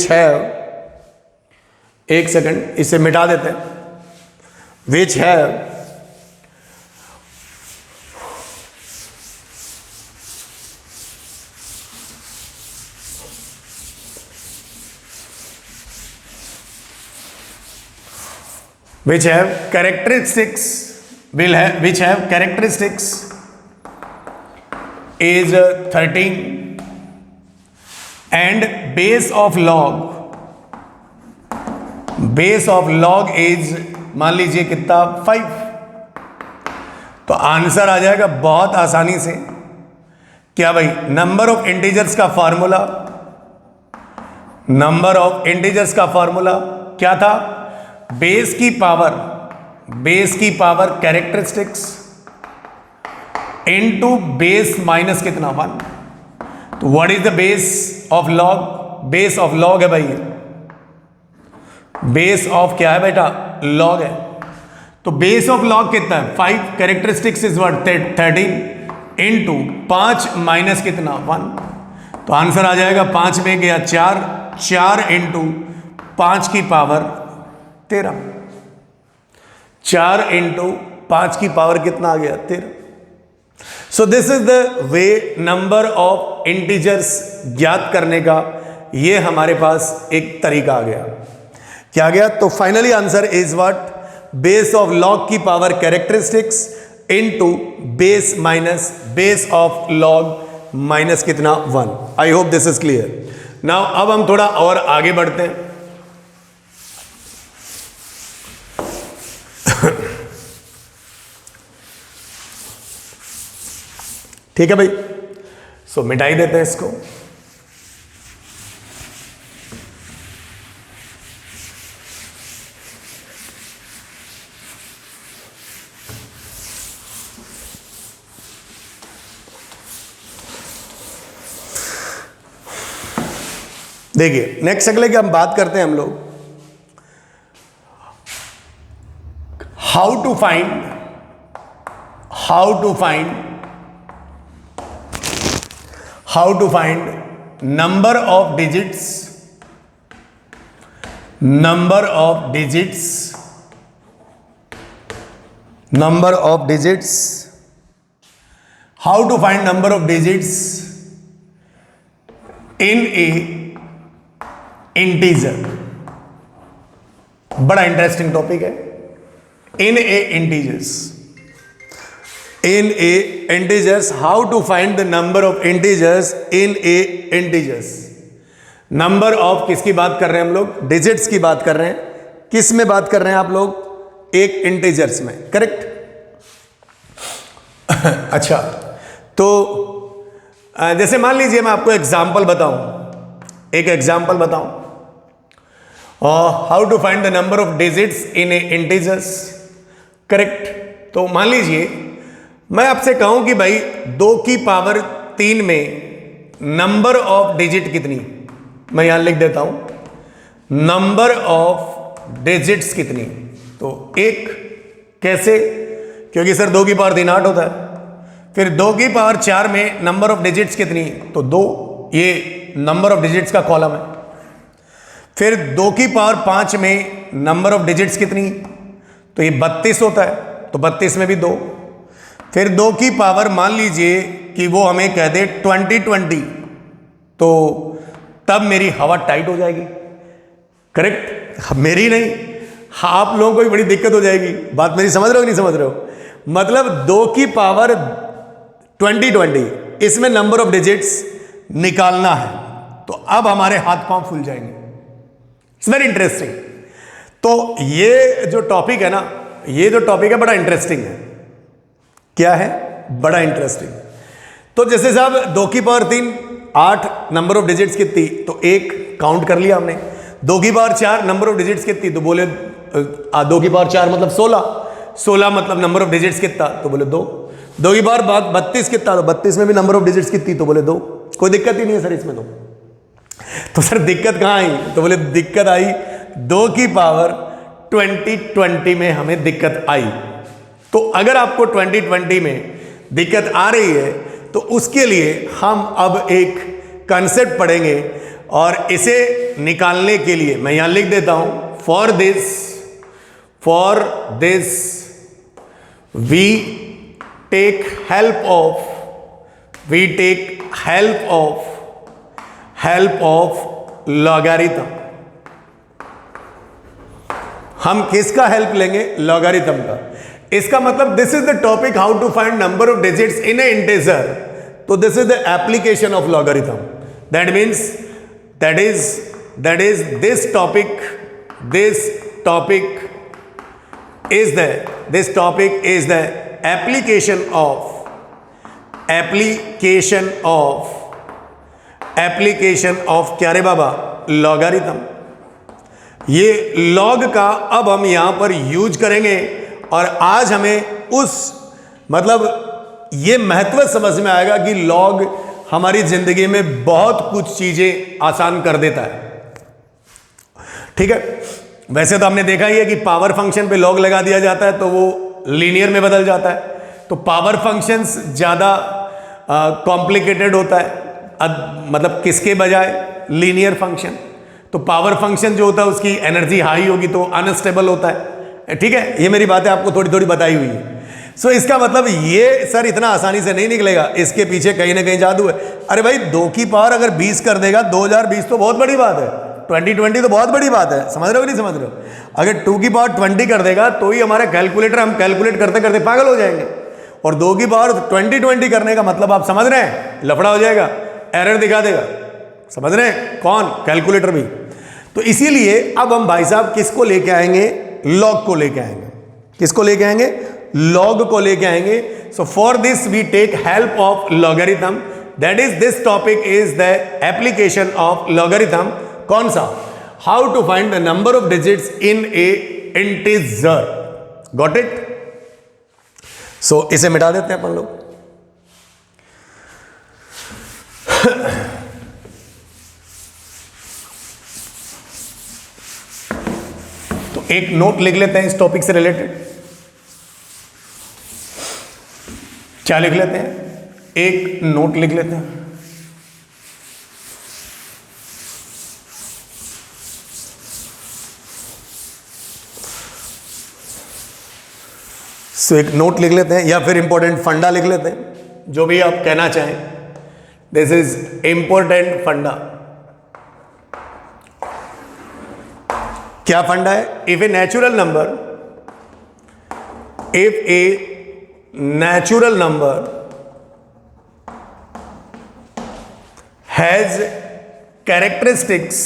have, एक सेकंड इसे मिटा देते हैं, which have characteristics which have characteristics is 13 and base of log is मान लीजिए कितना 5। तो आंसर आ जाएगा बहुत आसानी से। क्या भाई, नंबर ऑफ इंटीजर्स का फॉर्मूला, नंबर ऑफ इंटीजर्स का फॉर्मूला क्या था, बेस की power characteristics into base minus कितना 1। तो what is the base of log, base of log है भाई, बेस ऑफ क्या है बेटा, लॉग है। तो बेस ऑफ लॉग कितना है 5, characteristics is what 13 into 5 minus कितना 1। तो आंसर आ जाएगा 5 में गया 4, 4 इंटू 5 की पावर 13, 4 इंटू 5 की पावर कितना आ गया 13। सो this is the way number of integers ज्ञात करने का, ये हमारे पास एक तरीका आ गया। क्या गया, तो finally answer is what, base of log की power characteristics into base minus base of log minus कितना 1। I hope this is clear. Now अब हम थोड़ा और आगे बढ़ते हैं। ठीक है भाई, सो मिटाई देते हैं इसको। देखिए नेक्स्ट अगले की हम बात करते हैं हम लोग, how to find number of digits, how to find number of digits in a integer. बड़ा इंटरेस्टिंग टॉपिक है। In a integers, how to find the number of integers in a integers. Number of किसकी बात कर रहे हैं हम लोग, digits की बात कर रहे हैं। किस में बात कर रहे हैं आप लोग, एक इंटीजर्स में, करेक्ट। अच्छा, तो जैसे मान लीजिए मैं आपको एग्जांपल बताऊं, how to find the number of digits in a integers, correct. तो मान लीजिए मैं आपसे कहूं कि भाई 2 की पावर 3 में नंबर ऑफ डिजिट कितनी, मैं यहां लिख देता हूं, नंबर ऑफ डिजिट्स कितनी। तो 1, कैसे, क्योंकि सर 2 की पावर 3 8 होता है। फिर 2 की पावर 4 में नंबर ऑफ डिजिट्स कितनी, तो 2, ये नंबर ऑफ डिजिट्स का कॉलम है। फिर 2 की पावर 5 में नंबर ऑफ डिजिट्स कितनी, तो ये 32 होता है, तो 32 में भी 2। फिर 2 की पावर मान लीजिए कि वो हमें कह दे 20, तो तब मेरी हवा टाइट हो जाएगी, करेक्ट? मेरी नहीं, आप लोगों को भी बड़ी दिक्कत हो जाएगी। बात मेरी समझ रहे हो कि नहीं समझ रहे हो? मतलब 2 की पावर 20, इसमें नंबर ऑफ डिजिट्स निकालना है, तो अब हमारे हाथ पांव फूल जाएंगे। It's very interesting. तो ये जो टॉपिक है ना, ये जो टॉपिक है बड़ा इंटरेस्टिंग है। क्या है? बड़ा इंटरेस्टिंग। तो जैसे साहब 2 की पावर 3, 8 नंबर ऑफ डिजिट्स कितनी, तो 1 काउंट कर लिया हमने। 2 की पावर 4 नंबर ऑफ डिजिट्स कितनी, तो बोले 2 की पावर 4 मतलब 16 मतलब नंबर ऑफ डिजिट्स कितना, तो बोले 2। 2 की पावर 32 कितना, तो 32 में भी नंबर ऑफ डिजिट्स कितनी, तो बोले 2। कोई दिक्कत ही नहीं है सर इसमें। तो सर दिक्कत कहां आई, तो बोले दिक्कत आई 2 की पावर 20 में हमें दिक्कत आई। तो अगर आपको 20 में दिक्कत आ रही है तो उसके लिए हम अब एक कंसेप्ट पढ़ेंगे, और इसे निकालने के लिए मैं यहां लिख देता हूं, for this we take help of logarithm. हम किसका हेल्प लेंगे? लॉगरिथम का। इसका मतलब this is the topic how to find number of digits in a integer. तो this is the application of logarithm. That means that is this topic is the application of क्या रे बाबा? Logarithm. ये log का अब हम यहां पर use करेंगे, और आज हमें उस मतलब ये महत्व समझ में आएगा कि लॉग हमारी जिंदगी में बहुत कुछ चीजें आसान कर देता है। ठीक है, वैसे तो हमने देखा ही है कि पावर फंक्शन पे लॉग लगा दिया जाता है तो वो लीनियर में बदल जाता है। तो पावर फंक्शंस ज्यादा कॉम्प्लिकेटेड होता है, मतलब किसके बजाय लीनियर फंक्शन। तो पावर फंक्शन जो होता है उसकी एनर्जी हाई होगी तो अनस्टेबल होता है। ठीक है, ये मेरी बातें आपको थोड़ी थोड़ी बताई हुई है। सो इसका मतलब ये सर इतना आसानी से नहीं निकलेगा, इसके पीछे कहीं ना कहीं जादू है। अरे भाई 2 की पावर अगर 20 कर देगा 2020 तो बहुत बड़ी बात है, 2020 तो बहुत बड़ी बात है। समझ रहे हो कि नहीं समझ रहे हो? अगर 2 की पावर 20 कर देगा तो ही हमारा कैलकुलेटर, हम कैलकुलेट करते करते पागल हो जाएंगे। और 2 की पावर 20 करने का मतलब आप समझ रहे हैं, लफड़ा हो जाएगा, एरर दिखा देगा। समझ रहे हैं? कौन? कैलकुलेटर भी। तो इसीलिए अब हम भाई साहब किसको लेके आएंगे? लॉग को लेके आएंगे। किसको लेके आएंगे? लॉग को लेके आएंगे। So for this we take help of logarithm, that is this topic is the application of logarithm. कौन सा? How to find the number of digits in a integer. Got it? So इसे मिटा देते हैं अपन लोग। तो एक नोट लिख लेते हैं इस टॉपिक से रिलेटेड। क्या लिख लेते हैं? एक नोट लिख लेते हैं। सो एक नोट लिख लेते हैं या फिर इंपॉर्टेंट फंडा लिख लेते हैं, जो भी आप कहना चाहें। दिस इज इंपॉर्टेंट फंडा। क्या फंडा है? If a natural number has characteristics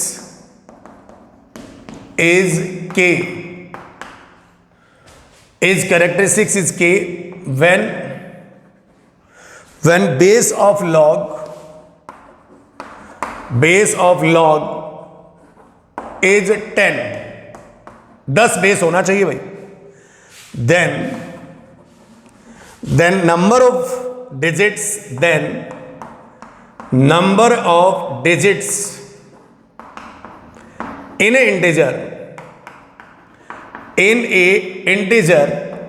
is k when base of log is 10 base होना चाहिए भाई। then number of digits in a integer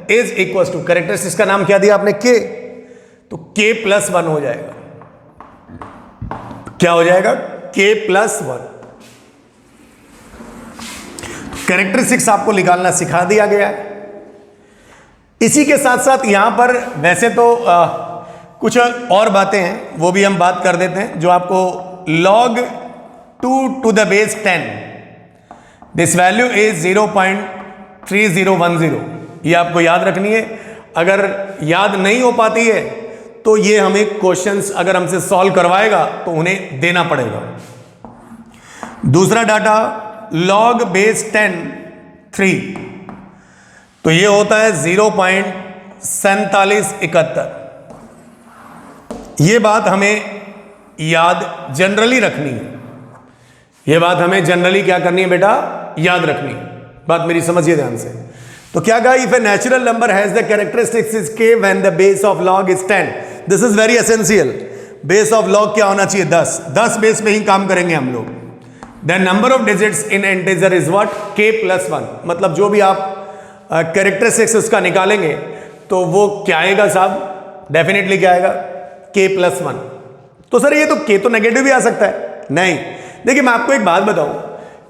is equals to, characteristics का नाम क्या दिया आपने? k। तो k+1 हो जाएगा। क्या हो जाएगा? k+1। कैरेक्टरिस्टिक्स आपको निकालना सिखा दिया गया है। इसी के साथ साथ यहां पर वैसे तो कुछ और बातें हैं, वो भी हम बात कर देते हैं। जो आपको log 2 to the base 10, this value is 0.3010, ये आपको याद रखनी है। अगर याद नहीं हो पाती है तो ये हमें क्वेश्चंस अगर हमसे सॉल्व करवाएगा तो उन्हें देना पड़ेगा। दूसरा डाटा log base 10 3, तो ये होता है 0.4771। ये बात हमें याद जनरली रखनी है, ये बात हमें जनरली क्या करनी है बेटा, याद रखनी है। बात मेरी समझिए ध्यान से। तो क्या कहा, if a natural number has the characteristics is k when the base of log is 10, this is very essential. Base of log क्या होना चाहिए, 10 बेस पे ही काम करेंगे हम लोग। The number of digits in integer is what, k + 1, मतलब जो भी आप कैरेक्टरिस्टिक्स उसका निकालेंगे तो वो क्या आएगा साहब, डेफिनेटली क्या आएगा, k + 1। तो सर ये तो k तो नेगेटिव भी आ सकता है, नहीं। देखिए मैं आपको एक बात बताऊं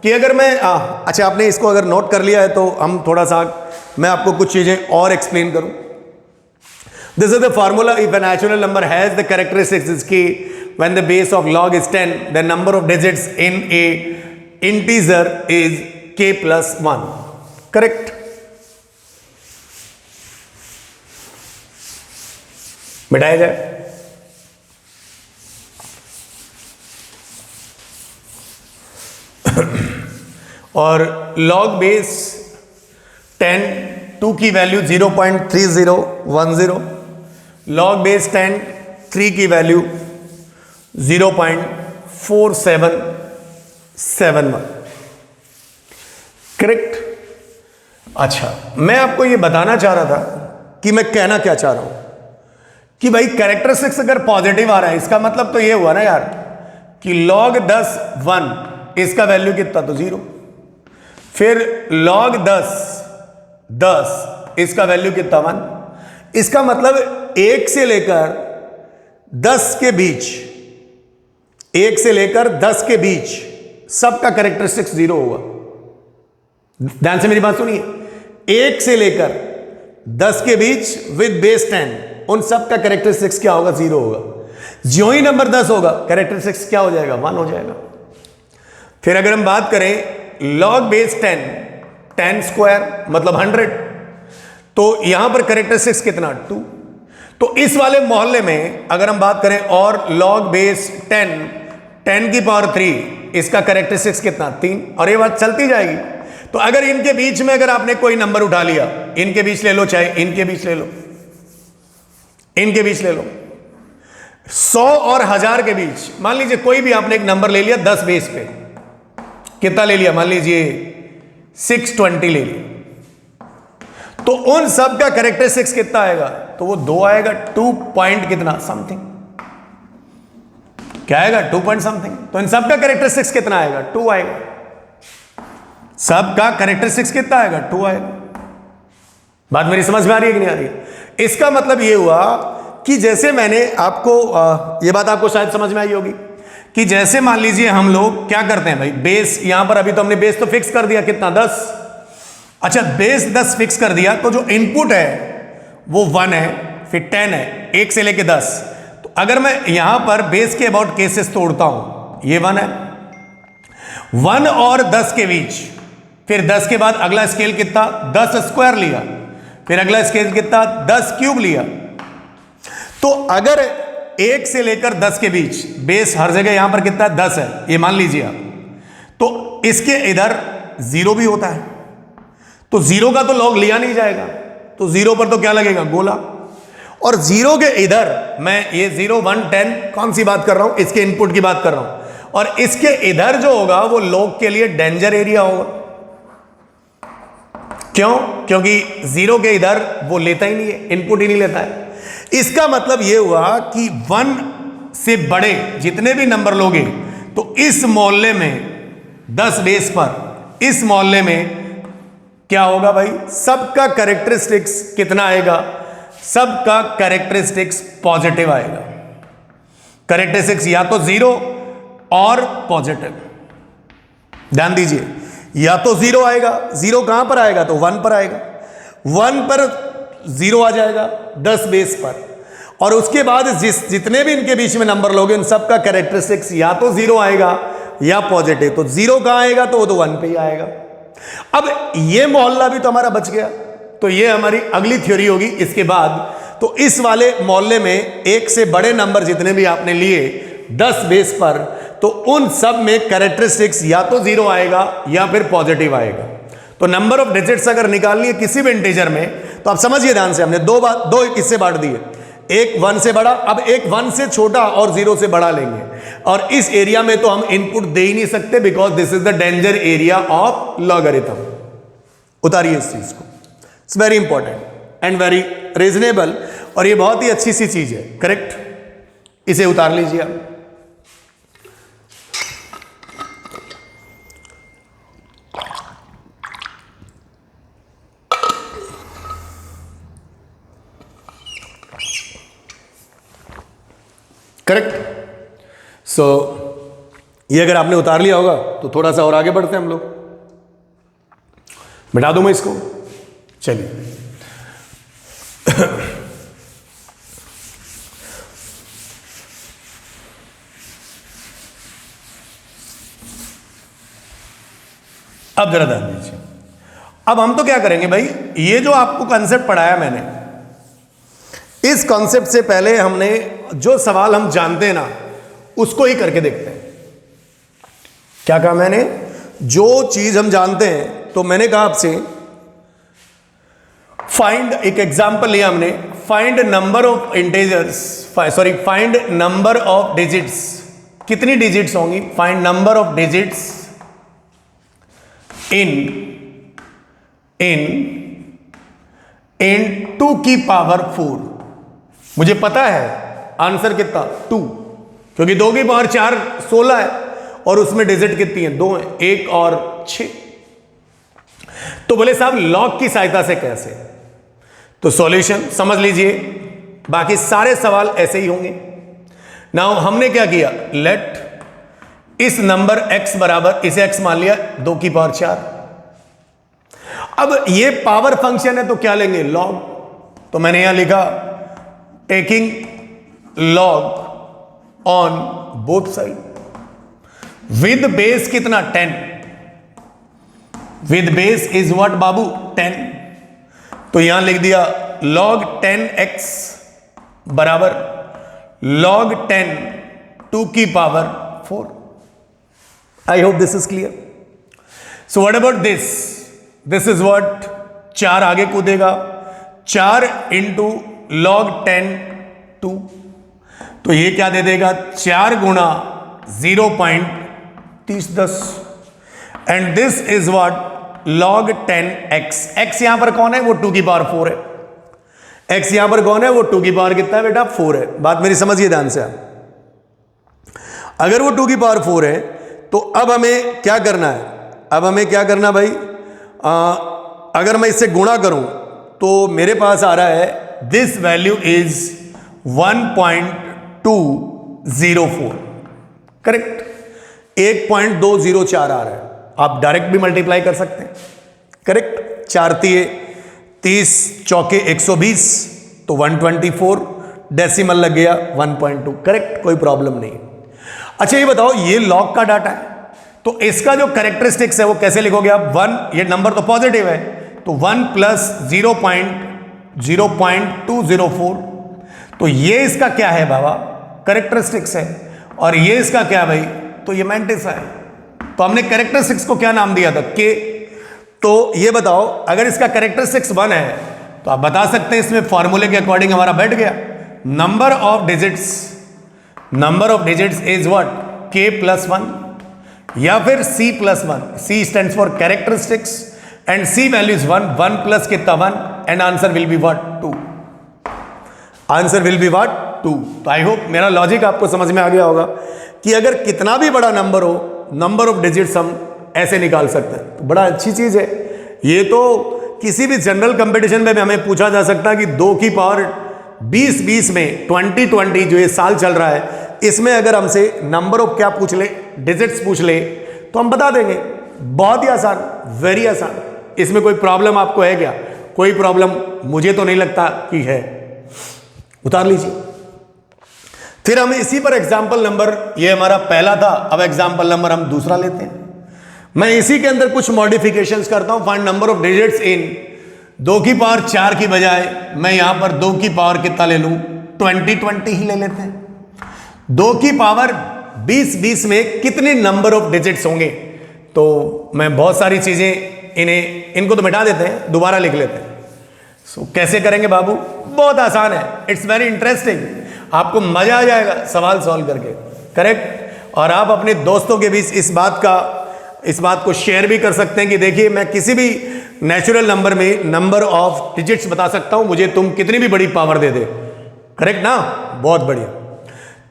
कि अगर मैं अच्छा आपने इसको अगर नोट कर लिया है तो हम थोड़ा सा मैं आपको कुछ चीजें और एक्सप्लेन करूं। This is the formula, if a natural number has the characteristics is k when the base of log is 10, the number of digits in a integer is k + 1, correct. मिटाया जाए। और log बेस 10 2 की value 0.3010, log base 10 3 की value 0.4771, correct. अच्छा मैं आपको ये बताना चाह रहा था कि मैं कहना क्या चाह रहा हूं कि भाई कैरेक्टरिस्टिक्स अगर पॉजिटिव आ रहा है इसका मतलब तो ये हुआ ना यार कि log 10 1, इसका वैल्यू कितना, तो 0। फिर log 10 इसका वैल्यू कितना, 1। इसका मतलब 1 से लेकर 10 के बीच, 1 से लेकर 10 के बीच सबका कैरेक्टरिस्टिक्स 0 होगा। ध्यान से मेरी बात सुनिए, 1 से लेकर 10 के बीच विद बेस 10 उन सब का कैरेक्टरिस्टिक्स क्या होगा, 0 होगा। ज्यों ही नंबर 10 होगा कैरेक्टरिस्टिक्स क्या हो जाएगा, 1 हो जाएगा। फिर अगर हम बात करें log बेस 10 स्क्वायर मतलब 100, तो यहां पर कैरेक्टरिस्टिक्स कितना, 2। तो इस वाले मोहल्ले में अगर हम बात करें और log बेस 10 की पावर 3, इसका कैरेक्टरिस्टिक्स कितना, 3, और ये बात चलती जाएगी। तो अगर इनके बीच में अगर आपने कोई नंबर उठा लिया, इनके बीच ले लो, चाहे इनके बीच ले लो, इनके बीच ले लो, 100 और 1000 के बीच मान लीजिए कोई भी आपने एक नंबर ले लिया 10 बेस पे, कितना ले लिया, मान लीजिए 620 ले लिया, तो उन सब का कैरेक्टरिस्टिक्स कितना आएगा, तो वो 2 आएगा, 2 पॉइंट कितना समथिंग, क्या आएगा, 2 पॉइंट समथिंग। तो इन सब का कैरेक्टरिस्टिक्स कितना आएगा, 2 आएगा। सब का कैरेक्टरिस्टिक्स कितना आएगा, 2 आएगा। बात मेरी समझ में आ रही है कि नहीं आ रही है? इसका मतलब ये हुआ कि जैसे मैंने आपको ये बात आपको शायद समझ में आई होगी कि जैसे मान लीजिए हम लोग क्या करते हैं भाई, बेस यहां पर अभी तो हमने बेस तो फिक्स कर दिया, कितना, 10। अच्छा बेस 10 फिक्स कर दिया तो जो इनपुट है वो 1 है, फिर 10 है, 1 से लेके 10। तो अगर मैं यहां पर बेस के अबाउट केसेस तोड़ता हूं, ये 1 है, 1 और 10 के बीच, फिर 10 के बाद अगला स्केल कितना, 10 स्क्वायर लिया, फिर अगला स्केल कितना, 10 क्यूब लिया। तो अगर 1 से लेकर 10 के बीच बेस हर जगह यहां पर कितना, 10 है, ये मान लीजिए आप, तो इसके इधर 0 भी होता है, तो 0 का तो लॉग लिया नहीं जाएगा, तो 0 पर तो क्या लगेगा, गोला। और 0 के इधर मैं ये 0 1 10 कौन सी बात कर रहा हूं, इसके इनपुट की बात कर रहा हूं, और इसके इधर जो होगा वो लॉग के लिए डेंजर एरिया होगा। क्यों, क्योंकि 0 के इधर वो लेता ही नहीं है, इनपुट ही नहीं लेता है। इसका मतलब यह हुआ कि 1 से बड़े जितने भी नंबर लोगे तो इस मोहल्ले में 10 बेस पर इस मोहल्ले में क्या होगा भाई, सबका कैरेक्टरिस्टिक्स कितना आएगा, सबका कैरेक्टरिस्टिक्स पॉजिटिव आएगा। कैरेक्टरिस्टिक्स या तो 0 और पॉजिटिव, ध्यान दीजिए, या तो 0 आएगा, 0 कहां पर आएगा, तो 1 पर आएगा। 1 पर 0 आ जाएगा 10 बेस पर, और उसके बाद जितने भी इनके बीच में नंबर लोगे उन सब का कैरेक्टरिस्टिक्स या तो 0 आएगा या पॉजिटिव। तो 0 कहाँ आएगा, तो वो तो 1 पे ही आएगा। अब ये मोहल्ला भी तो हमारा बच गया, तो ये हमारी अगली थ्योरी होगी इसके बाद। तो इस वाले मोहल्ले में एक से बड़े नंबर जितने भी आपने लिए 10 बेस पर, तो उन सब में कैरेक्टरिस्टिक्स या तो 0 आएगा या फिर पॉजिटिव आएगा। तो नंबर ऑफ डिजिट्स अगर निकालनी है किसी भी इंटीजर में, तो आप समझिए ध्यान से, हमने दो किससे बांट दिए, एक 1 से बड़ा, अब एक 1 से छोटा और 0 से बड़ा लेंगे। और इस एरिया में तो हम इनपुट दे ही नहीं सकते, because this is the danger area of logarithm. उतारिए इस चीज को, it's very important and very reasonable, और ये बहुत ही अच्छी सी चीज है। करेक्ट, इसे उतार लीजिए आप। करेक्ट। सो ये अगर आपने उतार लिया होगा तो थोड़ा सा और आगे बढ़ते हैं हम लोग। मिटा दूं मैं इसको, चलिए। अब जरा ध्यान दीजिए। अब हम तो क्या करेंगे भाई, ये जो आपको कंसेप्ट पढ़ाया मैंने, इस कॉन्सेप्ट से पहले हमने जो सवाल हम जानते हैं ना उसको ही करके देखते हैं। क्या कहा मैंने, जो चीज हम जानते हैं, तो मैंने कहा आपसे फाइंड, एक एग्जांपल लिया हमने, find number of integers, sorry find number of digits. कितनी डिजिट्स होंगी, फाइंड नंबर ऑफ डिजिट्स इन 2 की पावर 4। मुझे पता है आंसर कितना, 2, क्योंकि 2 की पावर 4 16 है, और उसमें डिजिट कितनी है, 2 है, 1 और 6। तो बोले साहब लॉग की सहायता से कैसे, तो सॉल्यूशन समझ लीजिए, बाकी सारे सवाल ऐसे ही होंगे। नाउ हमने क्या किया, लेट इस नंबर x बराबर, इसे x मान लिया 2 की पावर 4। अब ये पावर फंक्शन है तो क्या लेंगे, लॉग। तो मैंने यहां लिखा taking log on both side, with base कितना 10, विद बेस इज व्हाट बाबू 10। तो यहां लिख दिया log 10x बराबर log 10 2 की power 4। I hope this is clear. So what about this, this is what, 4 आगे कूदेगा, 4 इंटू log 10 2, तो ये क्या दे देगा, 4 गुणा 0.3010, and this is what log 10x। x यहां पर कौन है, वो 2 की पावर 4 है। x यहां पर कौन है, वो 2 की पावर कितना है बेटा, 4 है। बात मेरी समझिए ध्यान से आप, अगर वो 2 की पावर 4 है तो अब हमें क्या करना है, अब हमें क्या करना भाई, अगर मैं इससे गुणा करूं तो मेरे पास आ रहा है दिस वैल्यू इज 1.204। करेक्ट, 1.204 आ रहा है। आप डायरेक्ट भी मल्टीप्लाई कर सकते हैं। करेक्ट, 4 तिये 30, चौके 120, तो 124, डेसिमल लग गया 1.2। करेक्ट, कोई प्रॉब्लम नहीं। अच्छा ये बताओ, ये लॉग का डाटा है, तो इसका जो कैरेक्टरिस्टिक्स है वो कैसे लिखोगे आप, 1, ये नंबर तो पॉजिटिव है, तो 1 प्लस 0.204, तो ये इसका क्या है बाबा, कैरेक्टरिस्टिक्स है, और ये इसका क्या भाई, तो ये मैंटिस है। तो हमने कैरेक्टरिस्टिक्स को क्या नाम दिया था, के। तो ये बताओ, अगर इसका कैरेक्टरिस्टिक्स 1 है तो आप बता सकते हैं इसमें फॉर्मूले के अकॉर्डिंग हमारा बैठ गया, number of digits is what, k plus 1, या फिर c plus 1। c stands for characteristics and c value is 1, 1 plus कितना 1, and answer will be what 2, answer will be what 2। तो आई होप मेरा लॉजिक आपको समझ में आ गया होगा कि अगर कितना भी बड़ा नंबर हो, नंबर ऑफ डिजिट्स हम ऐसे निकाल सकते हैं। तो बड़ा अच्छी चीज है ये, तो किसी भी जनरल कंपटीशन में भी हमें पूछा जा सकता है कि 2 की पावर 2020 में 2020 जो ये साल चल रहा है, इसमें अगर हमसे नंबर ऑफ क्या पूछ ले, डिजिट्स पूछ ले, तो हम बता देंगे। बहुत ही आसान, वेरी आसान, इसमें कोई प्रॉब्लम आपको है क्या, कोई प्रॉब्लम मुझे तो नहीं लगता कि है, उतार लीजिए। फिर हम इसी पर एग्जाम्पल नंबर, ये हमारा पहला था, अब एग्जाम्पल नंबर हम दूसरा लेते हैं। मैं इसी के अंदर कुछ मॉडिफिकेशंस करता हूं। फाइंड नंबर ऑफ डिजिट्स इन 2 की पावर 4 की बजाय मैं यहां पर 2 की पावर कितना ले लूं, 20 ही ले लेते हैं। 2 की पावर 20 में कितने नंबर ऑफ डिजिट्स होंगे? तो मैं बहुत सारी चीजें इनको तो मिटा देते हैं, दोबारा लिख लेते हैं। सो कैसे करेंगे बाबू? बहुत आसान है, इट्स वेरी इंटरेस्टिंग, आपको मजा आ जाएगा सवाल सॉल्व करके, करेक्ट। और आप अपने दोस्तों के बीच इस बात को शेयर भी कर सकते हैं कि देखिए मैं किसी भी नेचुरल नंबर में नंबर ऑफ डिजिट्स बता सकता हूं, मुझे तुम कितनी भी बड़ी पावर दे दे, करेक्ट ना? बहुत बढ़िया।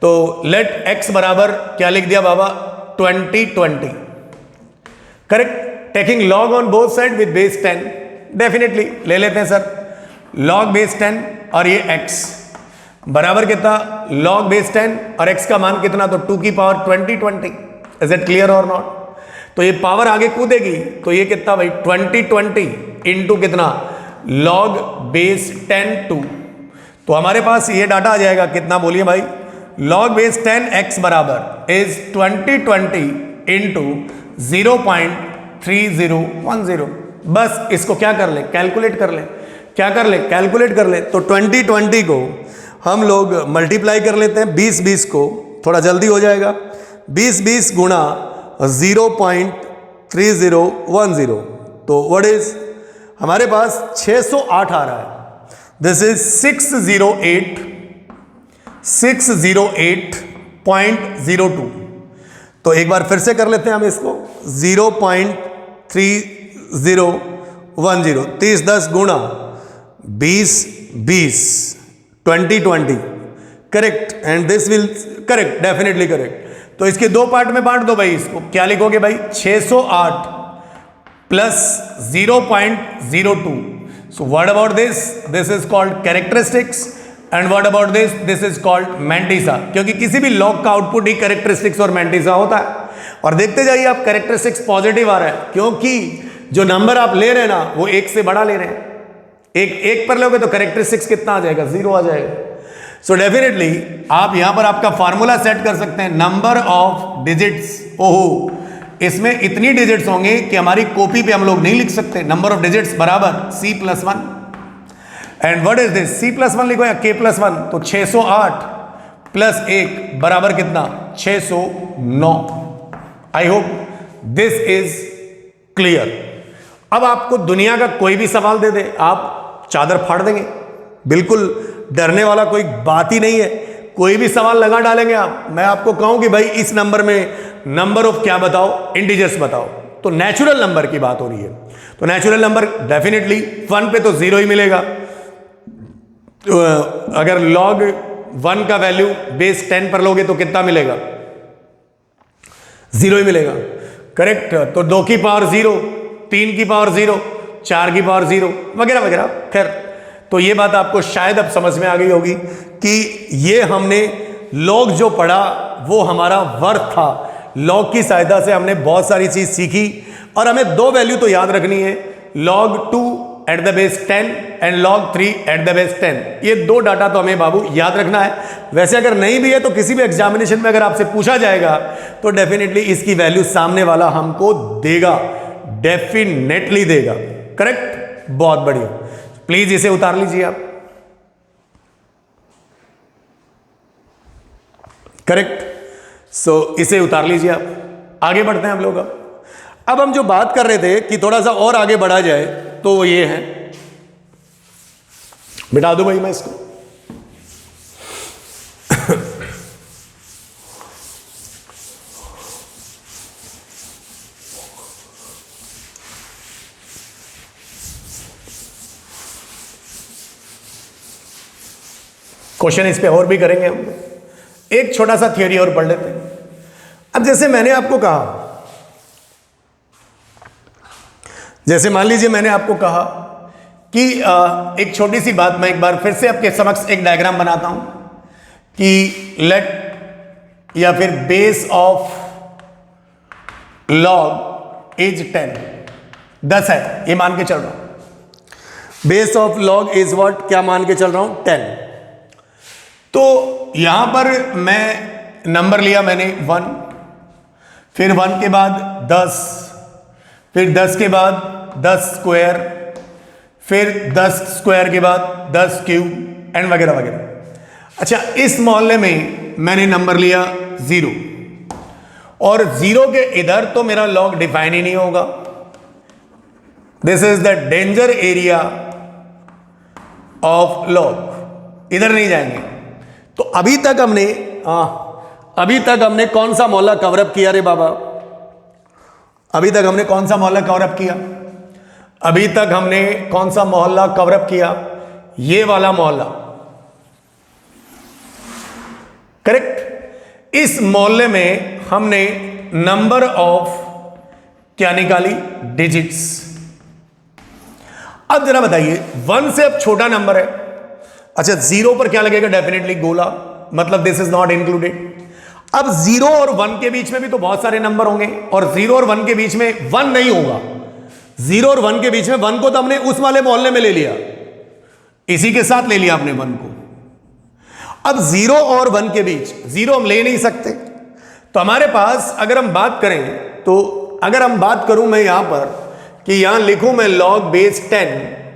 तो लेट x बराबर क्या लिख दिया बाबा, 20, correct. Taking log on both side with base 10, definitely ले लेते हैं सर, log बेस 10 और ये x बराबर कितना, log बेस 10 और x का मान कितना, तो 2 की पावर 20। इज इट क्लियर और नॉट? तो ये पावर आगे कूदेगी तो ये कितना भाई, 20 इंटू कितना, log बेस 10 तो हमारे पास ये डाटा आ जाएगा कितना, बोलिए भाई, log बेस 10x बराबर इज 20 इंटू 0.3010। बस इसको क्या कर ले, कैलकुलेट कर ले, क्या कर ले, कैलकुलेट कर ले। तो 20 को हम लोग मल्टीप्लाई कर लेते हैं 20 को, थोड़ा जल्दी हो जाएगा, 20 गुणा 0.3010, तो व्हाट इज, हमारे पास 608 आ रहा है। This is 608.02। तो एक बार फिर से कर लेते हैं हम इसको, 0.3010, 30 गुणा 20 20, correct, and this will correct, definitely correct. तो इसके दो पार्ट में बांट दो भाई, इसको क्या लिखोगे भाई, 608 plus 0.02। So what about this, this is called characteristics, and what about this, this is called mantissa, क्योंकि किसी भी लॉग का आउटपुट ही कैरेक्टरिस्टिक्स और मैंटिसा होता है। और देखते जाइए आप, कैरेक्टरिस्टिक्स पॉजिटिव आ रहा है, क्योंकि जो नंबर आप ले रहे हैं ना वो 1 से बड़ा ले रहे हैं। एक पर लोगे तो कैरेक्टरिस्टिक्स कितना आ जाएगा, 0 आ जाएगा। सो डेफिनेटली आप यहां पर आपका फार्मूला सेट कर सकते हैं, नंबर ऑफ डिजिट्स, ओहो इसमें इतनी डिजिट्स होंगे कि हमारी कॉपी पे हम लोग नहीं लिख सकते। नंबर ऑफ डिजिट्स बराबर c+1, and what is this, c+1 लिखो या k+1, तो 608 प्लस 1 बराबर कितना, 609। आई होप दिस इज क्लियर। अब आपको दुनिया का कोई भी सवाल दे दे, आप चादर फाड़ देंगे, बिल्कुल डरने वाला कोई बात ही नहीं है। कोई भी सवाल लगा डालेंगे आप, मैं आपको कहूं कि भाई इस नंबर में नंबर ऑफ क्या बताओ, इंटीजर्स बताओ, तो नेचुरल नंबर की बात हो रही है। तो नेचुरल नंबर डेफिनेटली 1 पे तो 0 ही मिलेगा। तो अगर log 1 का वैल्यू बेस 10 पर लोगे तो कितना मिलेगा, 0 ही मिलेगा, करेक्ट। तो 2 की पावर 0, 3 की पावर 0, 4 की पावर 0 वगैरह वगैरह। खैर, तो ये बात आपको शायद अब समझ में आ गई होगी कि ये हमने log जो पढ़ा वो हमारा वर्थ था। log की सहायता से हमने बहुत सारी चीज सीखी, और हमें 2 वैल्यू तो याद रखनी है, log 2 at the base 10 and log 3 at the base 10। ये 2 डाटा तो हमें बाबू याद रखना है। वैसे अगर नहीं भी है तो किसी भी एग्जामिनेशन में अगर आपसे पूछा जाएगा तो डेफिनेटली इसकी वैल्यू सामने वाला हमको देगा, डेफिनेटली देगा, करेक्ट। बहुत बढ़िया, प्लीज इसे उतार लीजिए आप, करेक्ट। सो इसे उतार लीजिए आप, आगे बढ़ते हैं हम लोग। अब हम जो बात कर रहे थे कि थोड़ा सा और आगे बढ़ा जाए, तो वो ये है, बिठा दो भाई मैं इसको। क्वेश्चन इस पे और भी करेंगे हम। एक छोटा सा थियोरी और पढ़ लेते हैं। अब जैसे मैंने आपको कहा, जैसे मान लीजिए मैंने आपको कहा कि एक छोटी सी बात मैं एक बार फिर से आपके समक्ष एक डायग्राम बनाता हूं कि लेट या फिर बेस ऑफ लॉग इज 10 है, ये मान के चल रहा हूं। Base of log is what, क्या मान के चल रहा हूं 10। तो यहां पर मैं नंबर लिया मैंने 1, फिर 1 के बाद 10, फिर 10 के बाद 10 स्क्वायर, फिर 10 स्क्वायर के बाद 10 क्यूब एंड वगैरह वगैरह। अच्छा, इस मोहल्ले में मैंने नंबर लिया 0, और 0 के इधर तो मेरा लॉग डिफाइन ही नहीं होगा। This is the danger area of log, इधर नहीं जाएंगे। तो अभी तक हमने कौन सा मोहल्ला कवरअप किया रे बाबा? अभी तक हमने कौन सा मोहल्ला कवरअप किया? अभी तक हमने कौन सा मोहल्ला कवरअप किया? ये वाला मोहल्ला, करेक्ट। इस मोहल्ले में हमने नंबर ऑफ क्या निकाली? डिजिट्स। अब जरा बताइए, 1 से अब छोटा नंबर है। अच्छा, 0 पर क्या लगेगा? डेफिनेटली गोला, मतलब दिस इज नॉट इंक्लूडेड। अब 0 और 1 के बीच में भी तो बहुत सारे नंबर होंगे, और 0 और 1 के बीच में 1 नहीं होगा। 0 और 1 के बीच में 1 को तो हमने उस वाले मोहल्ले में ले लिया, इसी के साथ ले लिया आपने 1 को। अब 0 और 1 के बीच 0 हम ले नहीं सकते, तो हमारे पास अगर हम बात करें, तो अगर हम बात करूं मैं यहां पर कि यहां लिखूं मैं log बेस 10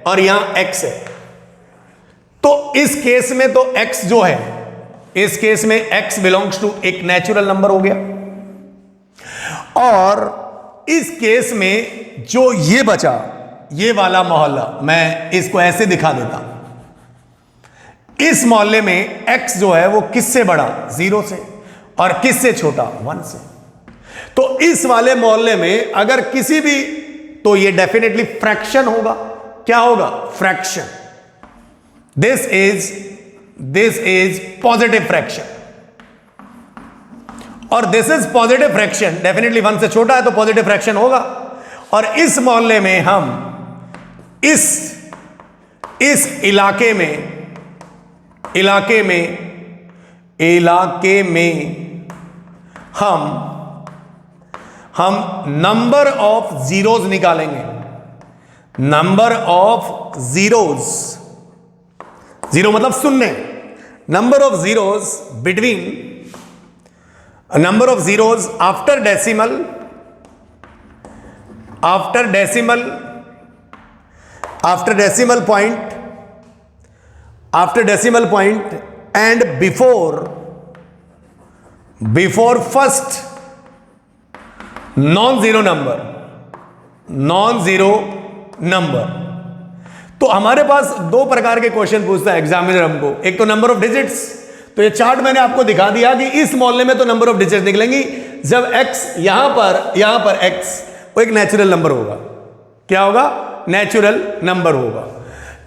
और यहां x है, तो इस केस में तो x जो है, इस केस में x बिलोंग्स टू एक नेचुरल नंबर हो गया, और इस केस में जो ये बचा, ये वाला मोहल्ला, मैं इसको ऐसे दिखा देता हूं। इस मोहल्ले में x जो है वो किससे बड़ा? 0 से, और किससे छोटा? 1 से। तो इस वाले मोहल्ले में अगर किसी भी, तो ये डेफिनेटली फ्रैक्शन होगा। क्या होगा? Fraction. This is positive fraction, और this is positive fraction. Definitely 1 से छोटा है तो पॉजिटिव फ्रैक्शन होगा। और इस मोहल्ले में हम इस इलाके में हम नंबर ऑफ जीरोज निकालेंगे। नंबर ऑफ जीरोज, जीरो मतलब शून्य। Number of zeros between, number of zeros after decimal point and before first non zero number. तो हमारे पास 2 प्रकार के क्वेश्चन पूछता है एग्जामिनर हमको। एक तो नंबर ऑफ डिजिट्स, तो ये चार्ट मैंने आपको दिखा दिया कि इस मोहल्ले में तो नंबर ऑफ डिजिट्स निकलेंगी जब x यहां पर x वो एक नेचुरल नंबर होगा। क्या होगा? नेचुरल नंबर होगा।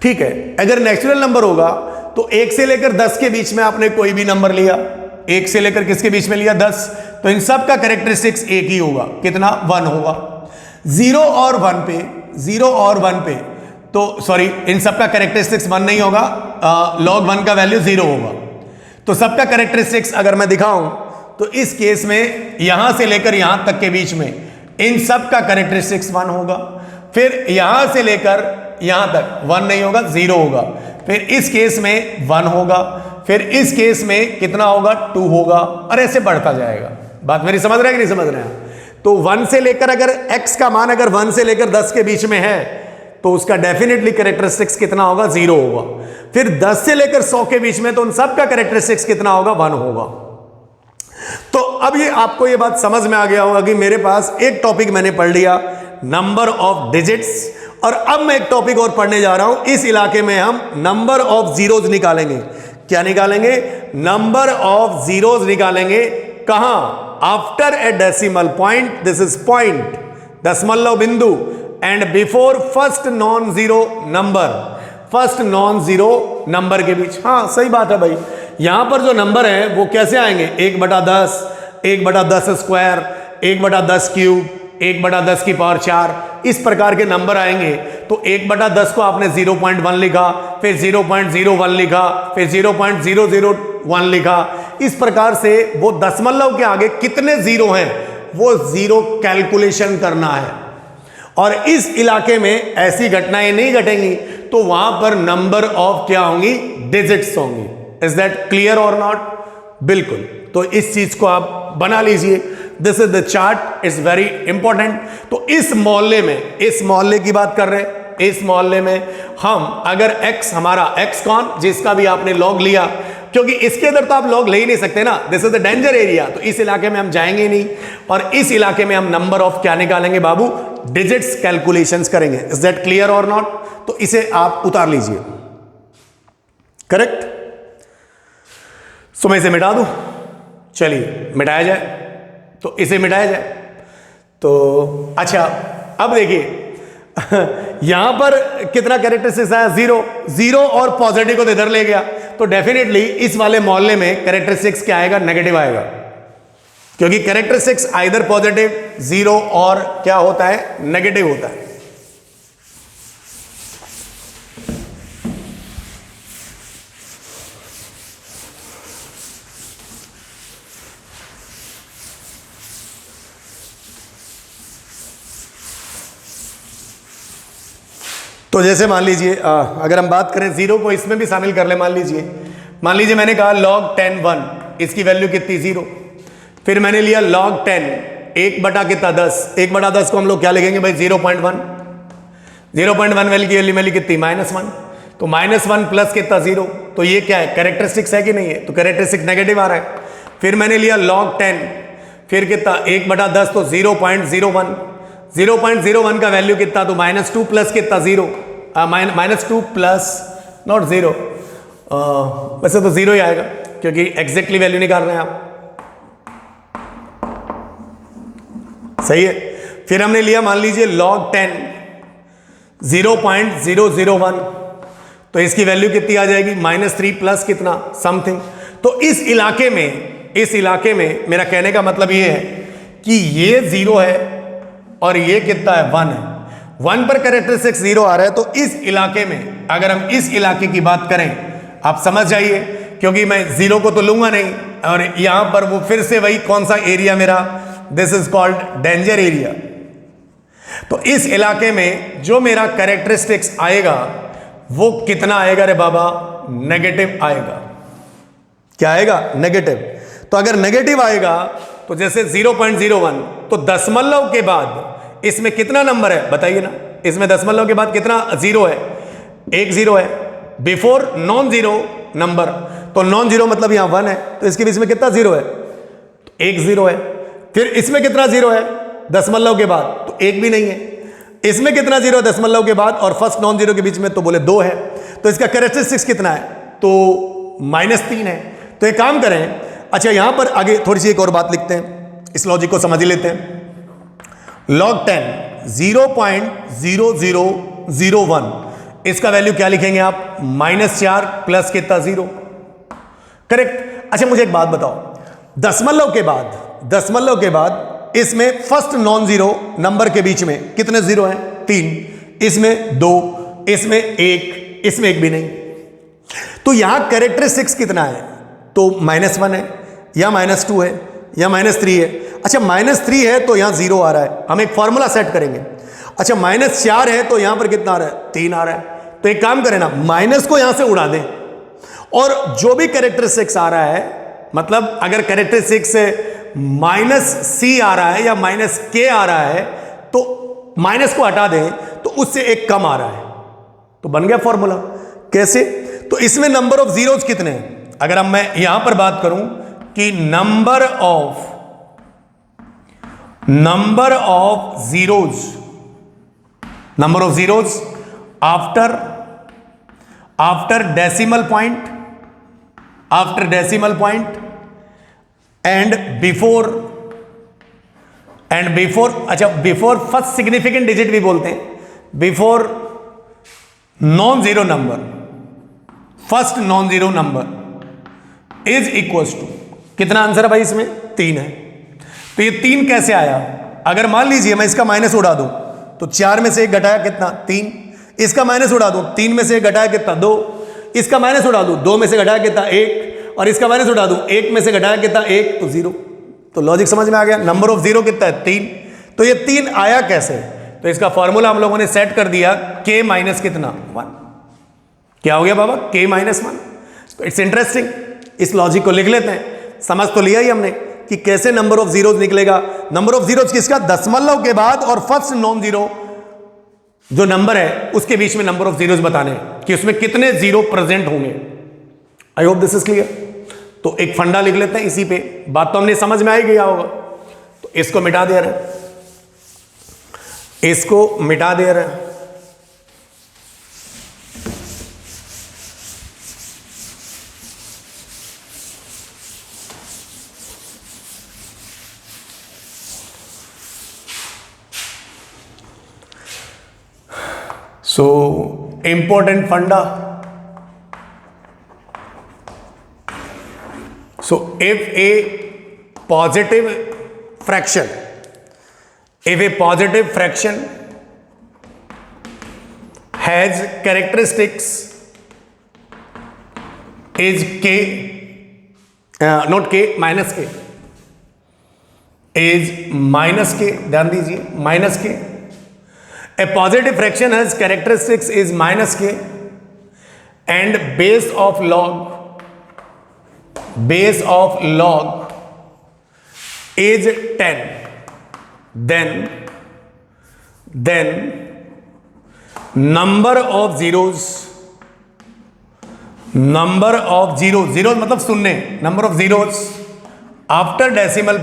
ठीक है, अगर नेचुरल नंबर होगा तो 1 से लेकर 10 के बीच में आपने कोई भी नंबर लिया, 1 से लेकर किसके बीच में लिया? 10, तो इन सब का कैरेक्टरिस्टिक्स एक ही होगा। कितना? 1 होगा। 0 और 1 पे तो सॉरी, इन सब का कैरेक्टरिस्टिक्स 1 नहीं होगा, log 1 का वैल्यू 0 होगा। तो सबका कैरेक्टरिस्टिक्स अगर मैं दिखाऊं तो इस केस में यहां से लेकर यहां तक के बीच में इन सब का कैरेक्टरिस्टिक्स 1 होगा। फिर यहां से लेकर यहां तक 1 नहीं होगा, 0 होगा। फिर इस केस में 1 होगा, फिर इस केस में कितना होगा? 2 होगा, और ऐसे बढ़ता जाएगा। बात मेरी समझ रहे हैं कि नहीं समझ रहे हैं? तो 1 से लेकर अगर x का मान अगर 1 से लेकर 10 के बीच में है तो उसका डेफिनेटली कैरेक्टरिस्टिक्स कितना होगा? 0 होगा। फिर 10 से लेकर 100 के बीच में तो उन सब का कैरेक्टरिस्टिक्स कितना होगा? 1 होगा। तो अब ये आपको ये बात समझ में आ गया होगा कि मेरे पास एक टॉपिक मैंने पढ़ लिया, नंबर ऑफ डिजिट्स, और अब मैं एक टॉपिक और पढ़ने जा रहा हूं। इस इलाके में हम नंबर ऑफ जीरोज निकालेंगे। क्या निकालेंगे? नंबर ऑफ जीरोज निकालेंगे। कहां? After a decimal point, this is point, दशमलव बिंदु, and before first non zero number के बीच। हाँ, सही बात है भाई। यहां पर जो नंबर है वो कैसे आएंगे? 1/10, 1/10 स्क्वायर, 1/10 क्यूब, 1/10 की पावर 4, इस प्रकार के नंबर आएंगे। तो 1/10 को आपने 0.1 लिखा, फिर 0.01 लिखा, फिर 0.001 लिखा। इस प्रकार से वो दशमलव के आगे कितने जीरो हैं वो जीरो कैलकुलेशन करना है। और इस इलाके में ऐसी घटनाएं नहीं घटेंगी, तो वहां पर नंबर ऑफ क्या होंगी, डिजिट्स होंगी। इज दैट क्लियर और नॉट? बिल्कुल। तो इस चीज को आप बना लीजिए, this is the chart, is very important. तो इस मोहल्ले की बात कर रहे हैं, इस मोहल्ले में हम अगर x, हमारा x कौन, जिसका भी आपने लॉग लिया, क्योंकि इसके अंदर तो आप लॉग ले ही नहीं सकते ना, this is the danger area, तो इस इलाके में हम जाएंगे नहीं, और इस इलाके में हम नंबर ऑफ क्या निकालेंगे बाबू, डिजिट्स कैलकुलेशंस करेंगे। इज दैट क्लियर और नॉट? तो इसे आप उतार लीजिए, करेक्ट। सो मैं इसे मिटा दूं, चलिए मिटाया जाए, तो इसे मिटाया जाए। तो अच्छा, अब देखिए यहां पर कितना कैरेक्टरिस्टिक्स आया, जीरो और पॉजिटिव को तो इधर ले गया, तो डेफिनेटली इस वाले मोहल्ले में कैरेक्टरिस्टिक्स क्या आएगा, नेगेटिव आएगा, क्योंकि कैरेक्टरिस्टिक्स आइदर पॉजिटिव, जीरो और क्या होता है, नेगेटिव होता है। तो जैसे मान लीजिए अगर हम बात करें जीरो को इसमें भी शामिल कर ले, मान लीजिए मैंने कहा log 10 1, इसकी वैल्यू कितनी, 0। फिर मैंने लिया log 10 1 बटा कितना, 10, 1 बटा 10 को हम लोग क्या लिखेंगे भाई, 0.1। 0.1 वैल्यू कितनी, -1, तो -1 प्लस कितना, 0। तो ये क्या है, कैरेक्टरिस्टिक्स है कि नहीं है, तो कैरेक्टरिस्टिक नेगेटिव आ रहा है। फिर मैंने लिया log 10, फिर कितना, 1 बटा 10, तो 0.01। 0.01 का वैल्यू कितना, तो -2 प्लस कितना, 0, -2 प्लस नॉट 0, वैसे तो 0 ही आएगा क्योंकि एग्जैक्टली वैल्यू निकाल रहे हैं आप, सही है। फिर हमने लिया मान लीजिए log 10 0.001, तो इसकी वैल्यू कितनी आ जाएगी, -3 प्लस कितना, समथिंग। तो इस इलाके में मेरा कहने का मतलब ये है कि ये 0 है और ये कितना है, 1 है। 1 पर कैरेक्टरिस्टिक्स 0 आ रहा है, तो इस इलाके में अगर हम इस इलाके की बात करें, आप समझ जाइए, क्योंकि मैं 0 को तो लूंगा नहीं, और यहां पर वो फिर से वही कौन सा एरिया मेरा, this is called danger area. तो इस इलाके में जो मेरा कैरेक्टरिस्टिक्स आएगा वो कितना आएगा रे बाबा, नेगेटिव आएगा। क्या आएगा, नेगेटिव। तो अगर नेगेटिव आएगा तो जैसे 0.01, तो दशमलव के बाद इसमें कितना नंबर है बताइए ना, इसमें दशमलव के बाद कितना, 0 है, एक 0 है, बिफोर नॉन जीरो नंबर, तो नॉन जीरो मतलब यहां 1 है, तो इसके बीच में कितना 0 है, तो एक 0 है। फिर इसमें कितना 0 है दशमलव के बाद, तो एक भी नहीं है। इसमें कितना 0 है दशमलव के बाद और फर्स्ट नॉन जीरो के बीच में, तो बोले 2 है। तो इसका कैरेक्टरिस्टिक्स कितना है, तो -3 है। तो एक काम करें, अच्छा यहां पर आगे थोड़ी सी एक और बात लिखते हैं, इस लॉजिक को समझ ही लेते हैं। log 10 0.0001, इसका वैल्यू क्या लिखेंगे आप, -4 प्लस कितना 0, करेक्ट। अच्छा मुझे एक बात बताओ, दशमलव के बाद इसमें फर्स्ट नॉन जीरो नंबर के बीच में कितने 0 हैं, 3, इसमें 2, इसमें 1, इसमें 1 भी नहीं। तो यहां कैरेक्टरिस्टिक्स कितना है, तो -1 है या -2 है या -3 है। अच्छा -3 है तो यहां 0 आ रहा है, हम एक फॉर्मूला सेट करेंगे। अच्छा -4 है तो यहां पर कितना आ रहा है, 3 आ रहा है। तो एक काम करें ना, माइनस को यहां से उड़ा दें और जो भी कैरेक्टरिस्टिक्स आ रहा है, मतलब अगर कैरेक्टरिस्टिक्स -c आ रहा है या -k आ रहा है, तो माइनस को हटा दें तो उससे एक कम आ रहा है, तो बन गया फॉर्मूला। कैसे, तो इसमें नंबर ऑफ जीरोज कितने हैं, अगर अब मैं यहां पर बात करूं कि number of zeros after decimal point and before अच्छा बिफोर फर्स्ट सिग्निफिकेंट डिजिट भी बोलते हैं, before non zero number, first non zero number is equals to कितना, आंसर है भाई इसमें 3 है। तो ये 3 कैसे आया, अगर मान लीजिए मैं इसका माइनस उड़ा दूं तो 4 में से 1 घटाया कितना 3, इसका माइनस उड़ा दूं 3 में से 1 घटाया कितना 2, इसका माइनस उड़ा दूं 2 में से घटाया कितना 1, और इसका माइनस उड़ा दूं 1 में से घटाया कितना 1, तो 0। तो लॉजिक समझ में आ गया। नंबर ऑफ जीरो कितना है 3। तो ये 3 आया कैसे, तो इसका फॉर्मूला हम लोगों ने सेट कर दिया k माइनस कितना 1। क्या हो गया बाबा k माइनस 1। तो इट्स इंटरेस्टिंग, इस लॉजिक को लिख लेते हैं। समझ तो लिया ही हमने कि कैसे नंबर ऑफ जीरोज निकलेगा। नंबर ऑफ जीरोज किसका, दशमलव के बाद और फर्स्ट नॉन जीरो जो नंबर है उसके बीच में नंबर ऑफ जीरोज बताने कि उसमें कितने जीरो प्रेजेंट होंगे। आई होप दिस इज क्लियर। तो एक फंडा लिख लेते हैं इसी पे, बात तो हमने समझ में आ ही गया होगा। तो इसको मिटा दे रहे हैं, इसको मिटा दे रहे हैं। So, important funda. So, if a positive fraction has characteristics is k, not k, minus k, is minus k, ध्यान दीजिए minus k. A positive fraction has characteristics is minus k and base of log is 10. Then number of zeros मतलब शून्य, number of zeros after decimal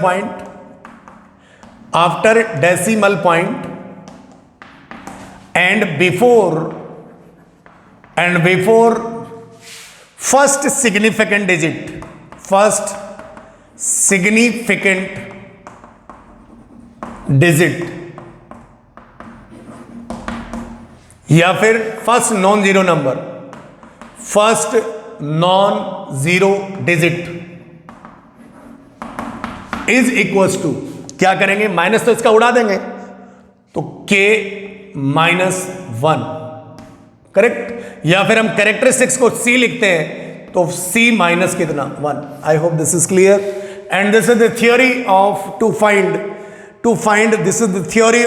point and before first significant digit या फिर first non zero digit is equals to, क्या करेंगे, minus तो इसका उड़ा देंगे, तो k माइनस 1, करेक्ट। या फिर हम कैरेक्टरिस्टिक्स को c लिखते हैं तो c माइनस कितना 1। I hope this is clear and this is the theory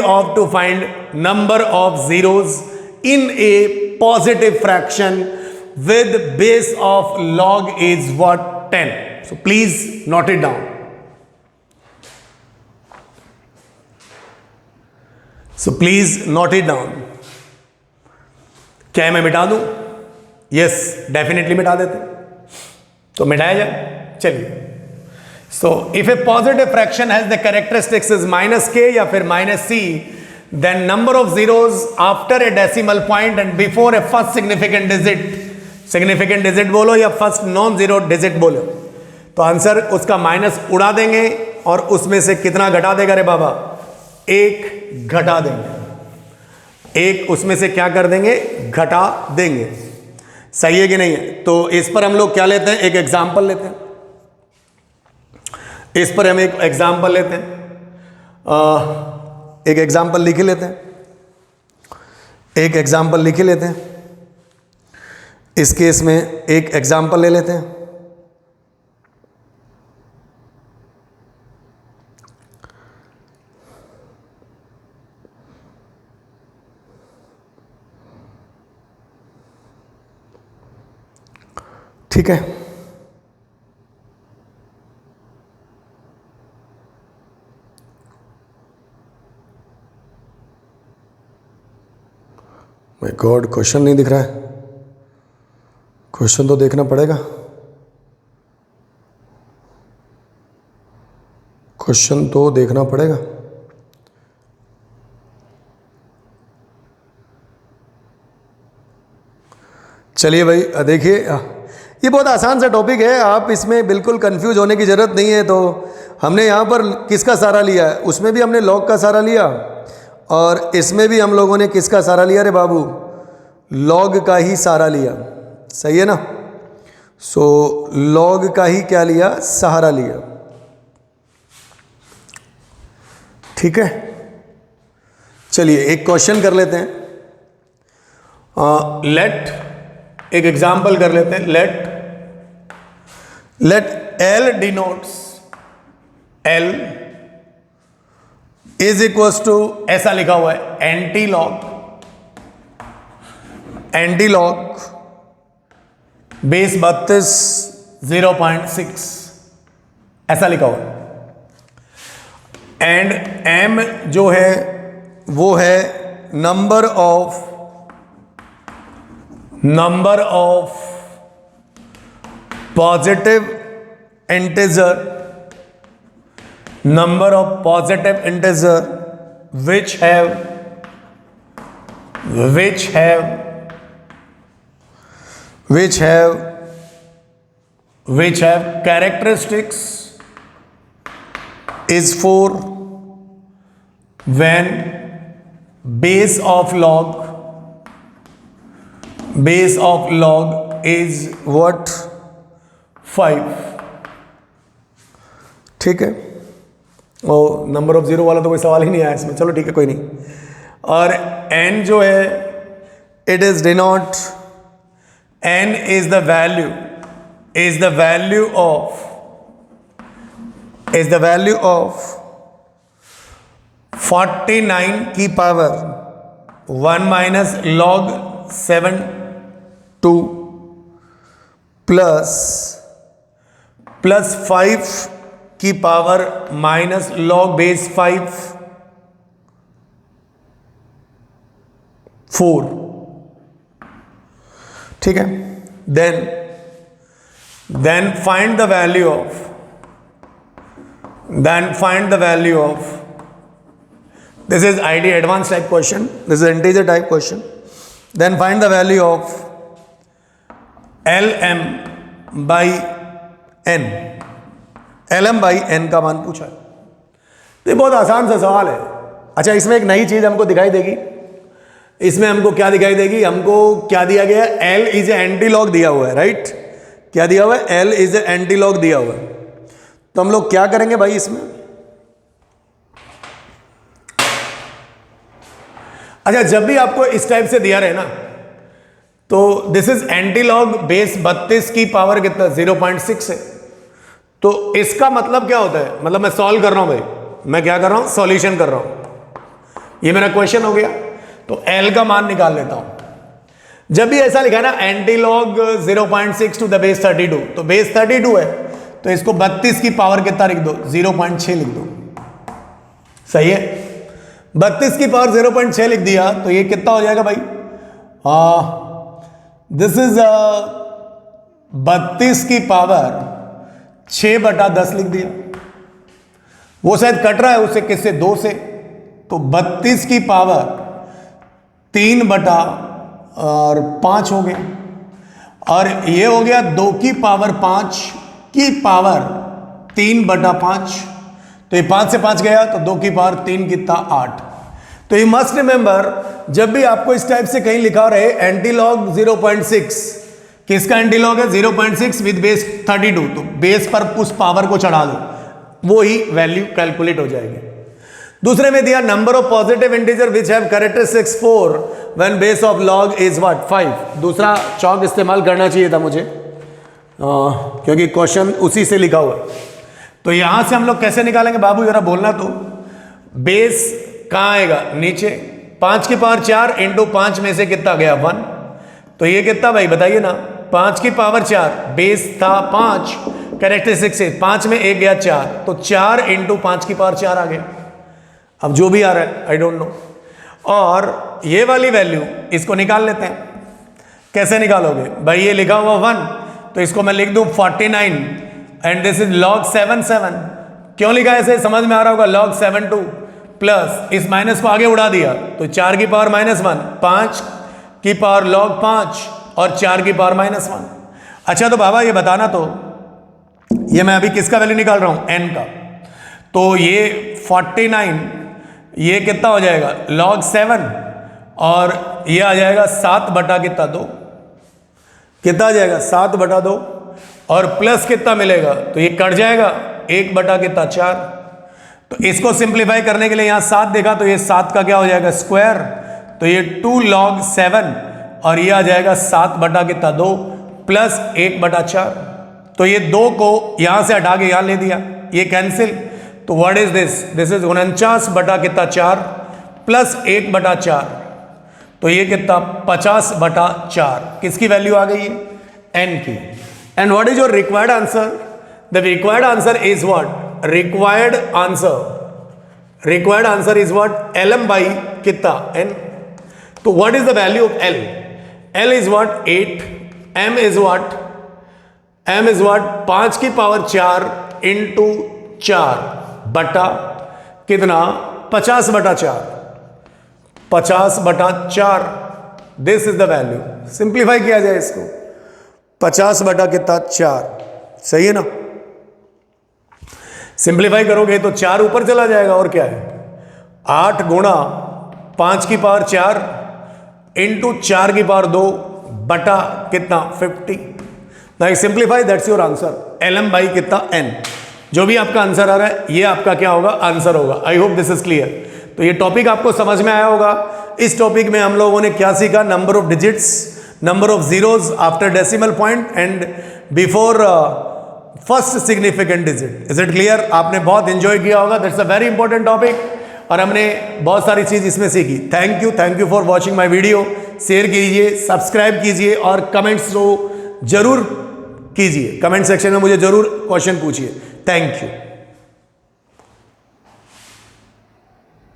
of to find number of zeros in a positive fraction with base of log is what, 10. So please note it down. क्या मैं मिटा दूं? Yes, definitely मिटा देते, तो मिटाया जाए, चलिए। So if a positive fraction has the characteristics is minus k या फिर minus c, then number of zeros after a decimal point and before a first significant digit बोलो या फर्स्ट नॉन जीरो डिजिट बोलो, तो answer उसका minus उड़ा देंगे और उसमें से कितना घटा देगा रे बाबा, 1 घटा देंगे, 1 उसमें से क्या कर देंगे, घटा देंगे। सही है कि नहीं है? तो इस पर हम लोग क्या लेते हैं, एक एग्जाम्पल लेते हैं। इस पर हम एक एग्जाम्पल लेते हैं, एक एग्जाम्पल लिख लेते हैं। इस केस में एक एग्जाम्पल ले लेते हैं। ठीक है, माय गॉड, क्वेश्चन नहीं दिख रहा है। क्वेश्चन तो देखना पड़ेगा, चलिए भाई, देखिए ये बहुत आसान सा टॉपिक है, आप इसमें बिल्कुल कंफ्यूज होने की ज़रूरत नहीं है। तो हमने यहाँ पर किसका सहारा लिया है, उसमें भी हमने लॉग का सहारा लिया और इसमें भी हम लोगों ने किसका सहारा लिया रे बाबू, लॉग का ही सहारा लिया। सही है ना? सो लॉग का ही क्या लिया, सहारा लिया। ठीक है, चलिए एक क्वेश्चन कर लेते हैं। एक एग्जाम्पल कर लेते हैं। Let L denotes is equals to, ऐसा लिखा हुआ है, एंटी लॉग बेस 32 0.6, ऐसा लिखा हुआ है। एंड m जो है वो है number of positive integer which have characteristics is 4 when base of log is what, 5। ठीक है, और नंबर ऑफ जीरो वाला तो कोई सवाल ही नहीं आया इसमें, चलो ठीक है कोई नहीं। और n जो है, it is denote, n is the value of 49 की पावर 1 माइनस log 7 2 प्लस 5 की पावर माइनस log बेस 5 4। ठीक है, then find the value of this is ID advanced type question, this is integer type question, then find the value of LM by n का मान पूछा है। तो ये बहुत आसान सा सवाल है। अच्छा, इसमें एक नई चीज हमको दिखाई देगी, इसमें हमको क्या दिखाई देगी, हमको क्या दिया गया है, L इज एंटी लॉग दिया हुआ है, राइट, क्या दिया हुआ है, L इज एंटी लॉग दिया हुआ है। तो हम लोग क्या करेंगे भाई इसमें, अच्छा जब भी आपको इस टाइप से दिया रहे ना, तो this is anti log base 32 की पावर कितना, 0.6 है। तो इसका मतलब क्या होता है, मतलब मैं सॉल्व कर रहा हूं भाई, मैं क्या कर रहा हूं, सॉल्यूशन कर रहा हूं, ये मेरा क्वेश्चन हो गया। तो L का मान निकाल लेता हूं। जब भी ऐसा लिखा है ना, anti log 0.6 to the base 32, तो बेस 32 है, तो इसको 32 की पावर कितना लिख दो, 0.6 लिख दो, सही है। 32 की पावर 0.6 लिख दिया, तो ये कितना हो जाएगा भाई, दिस इज 32 की पावर 6/10 लिख दिया। वो शायद कट रहा है उससे, किससे, 2 से, तो 32 की पावर 3/5 हो गया, और ये हो गया 2 की पावर 5 की पावर 3/5, तो ये 5 से 5 गया, तो 2 की पावर 3 कितना, 8। तो यू मस्ट रिमेंबर, जब भी आपको इस टाइप से कहीं लिखा रहे एंटी लॉग 0.6, किसका एंटी लॉग है, 0.6 विद बेस 32, तो बेस पर उस पावर को चढ़ा दो, वो ही वैल्यू कैलकुलेट हो जाएगी। दूसरे में दिया number of positive integer which have characteristics 4 when base of log is what, 5। दूसरा चौक इस्तेमाल करना चाहिए था मुझे, क्योंकि क्वेश्चन उसी से लिखा हुआ है। तो यहां से हम लोग कैसे निकालेंगे बाबू, जरा बोलना तो, बेस कहां आएगा, नीचे, 5 की पावर 4 इंटू 5 में से कितना गया, 1, तो ये कितना भाई बताइए ना, 5 की पावर 4, बेस था 5, कैरेक्टरिस्टिक से 5 में 1 गया 4, तो 4 इंटू 5 की पावर 4 आ गया। अब जो भी आ रहा है आई डोंट नो। और ये वाली वैल्यू इसको निकाल लेते हैं। कैसे निकालोगे भाई, ये लिखा हुआ 1, तो इसको मैं लिख दूं 49 एंड दिस इज log 7 क्यों लिखा है, ऐसे समझ में आ रहा होगा, log 7 2 प्लस इस माइनस को आगे उड़ा दिया, तो 4 की पावर -1, 5 की पावर log 5 और 4 की पावर -1। अच्छा तो बाबा ये बताना तो, ये मैं अभी किसका वैल्यू निकाल रहा हूं, n का, तो ये 49 ये कितना हो जाएगा, log 7, और ये आ जाएगा 7 बटा कितना 2, कितना आ जाएगा 7 बटा 2, और प्लस कितना मिलेगा, तो ये कट जाएगा 1 बटा कितना 4। तो इसको सिंप्लीफाई करने के लिए यहां 7 देखा, तो ये 7 का क्या हो जाएगा स्क्वायर, तो ये 2 log 7, और ये आ जाएगा 7 बटा कितना 2 प्लस 1 बटा 4। तो ये 2 को यहां से हटा के यहां ले दिया, ये कैंसिल, तो what is this? This is 49 बटा कितना 4 प्लस 1 बटा 4, तो ये कितना 50 बटा 4। किसकी वैल्यू आ गई है? n की। And what is your required answer? The required answer is what? Required answer is what? lm by कितना n। तो what is the value of l? l is what? 8, m is what? m is what? 5 की power 4 into 4 बटा कितना 50 बटा 4, 50 बटा 4। This is the value. Simplify किया जाए इसको, 50 बटा कितना 4, सही है ना? सिंप्लीफाई करोगे तो 4 ऊपर चला जाएगा और क्या है 8 गुणा 5 की पावर 4 इंटू 4 की पावर 2 बटा कितना 50। Now simplify, that's your answer. lm by कितना n। जो भी आपका आंसर आ रहा है ये आपका क्या होगा? आंसर होगा। आई होप दिस इज क्लियर। तो ये टॉपिक आपको समझ में आया होगा। इस टॉपिक में हम लोगों ने क्या सीखा? Number of digits, number of zeros after decimal point and before first significant digit. Is it clear? आपने बहुत इंजॉय किया होगा। That's a very important topic और हमने बहुत सारी चीज इसमें सीखी। Thank you for watching my video. Share कीजिए, सब्सक्राइब कीजिए और कमेंट्स जरूर कीजिए। कमेंट सेक्शन में मुझे जरूर क्वेश्चन पूछिए। Thank you.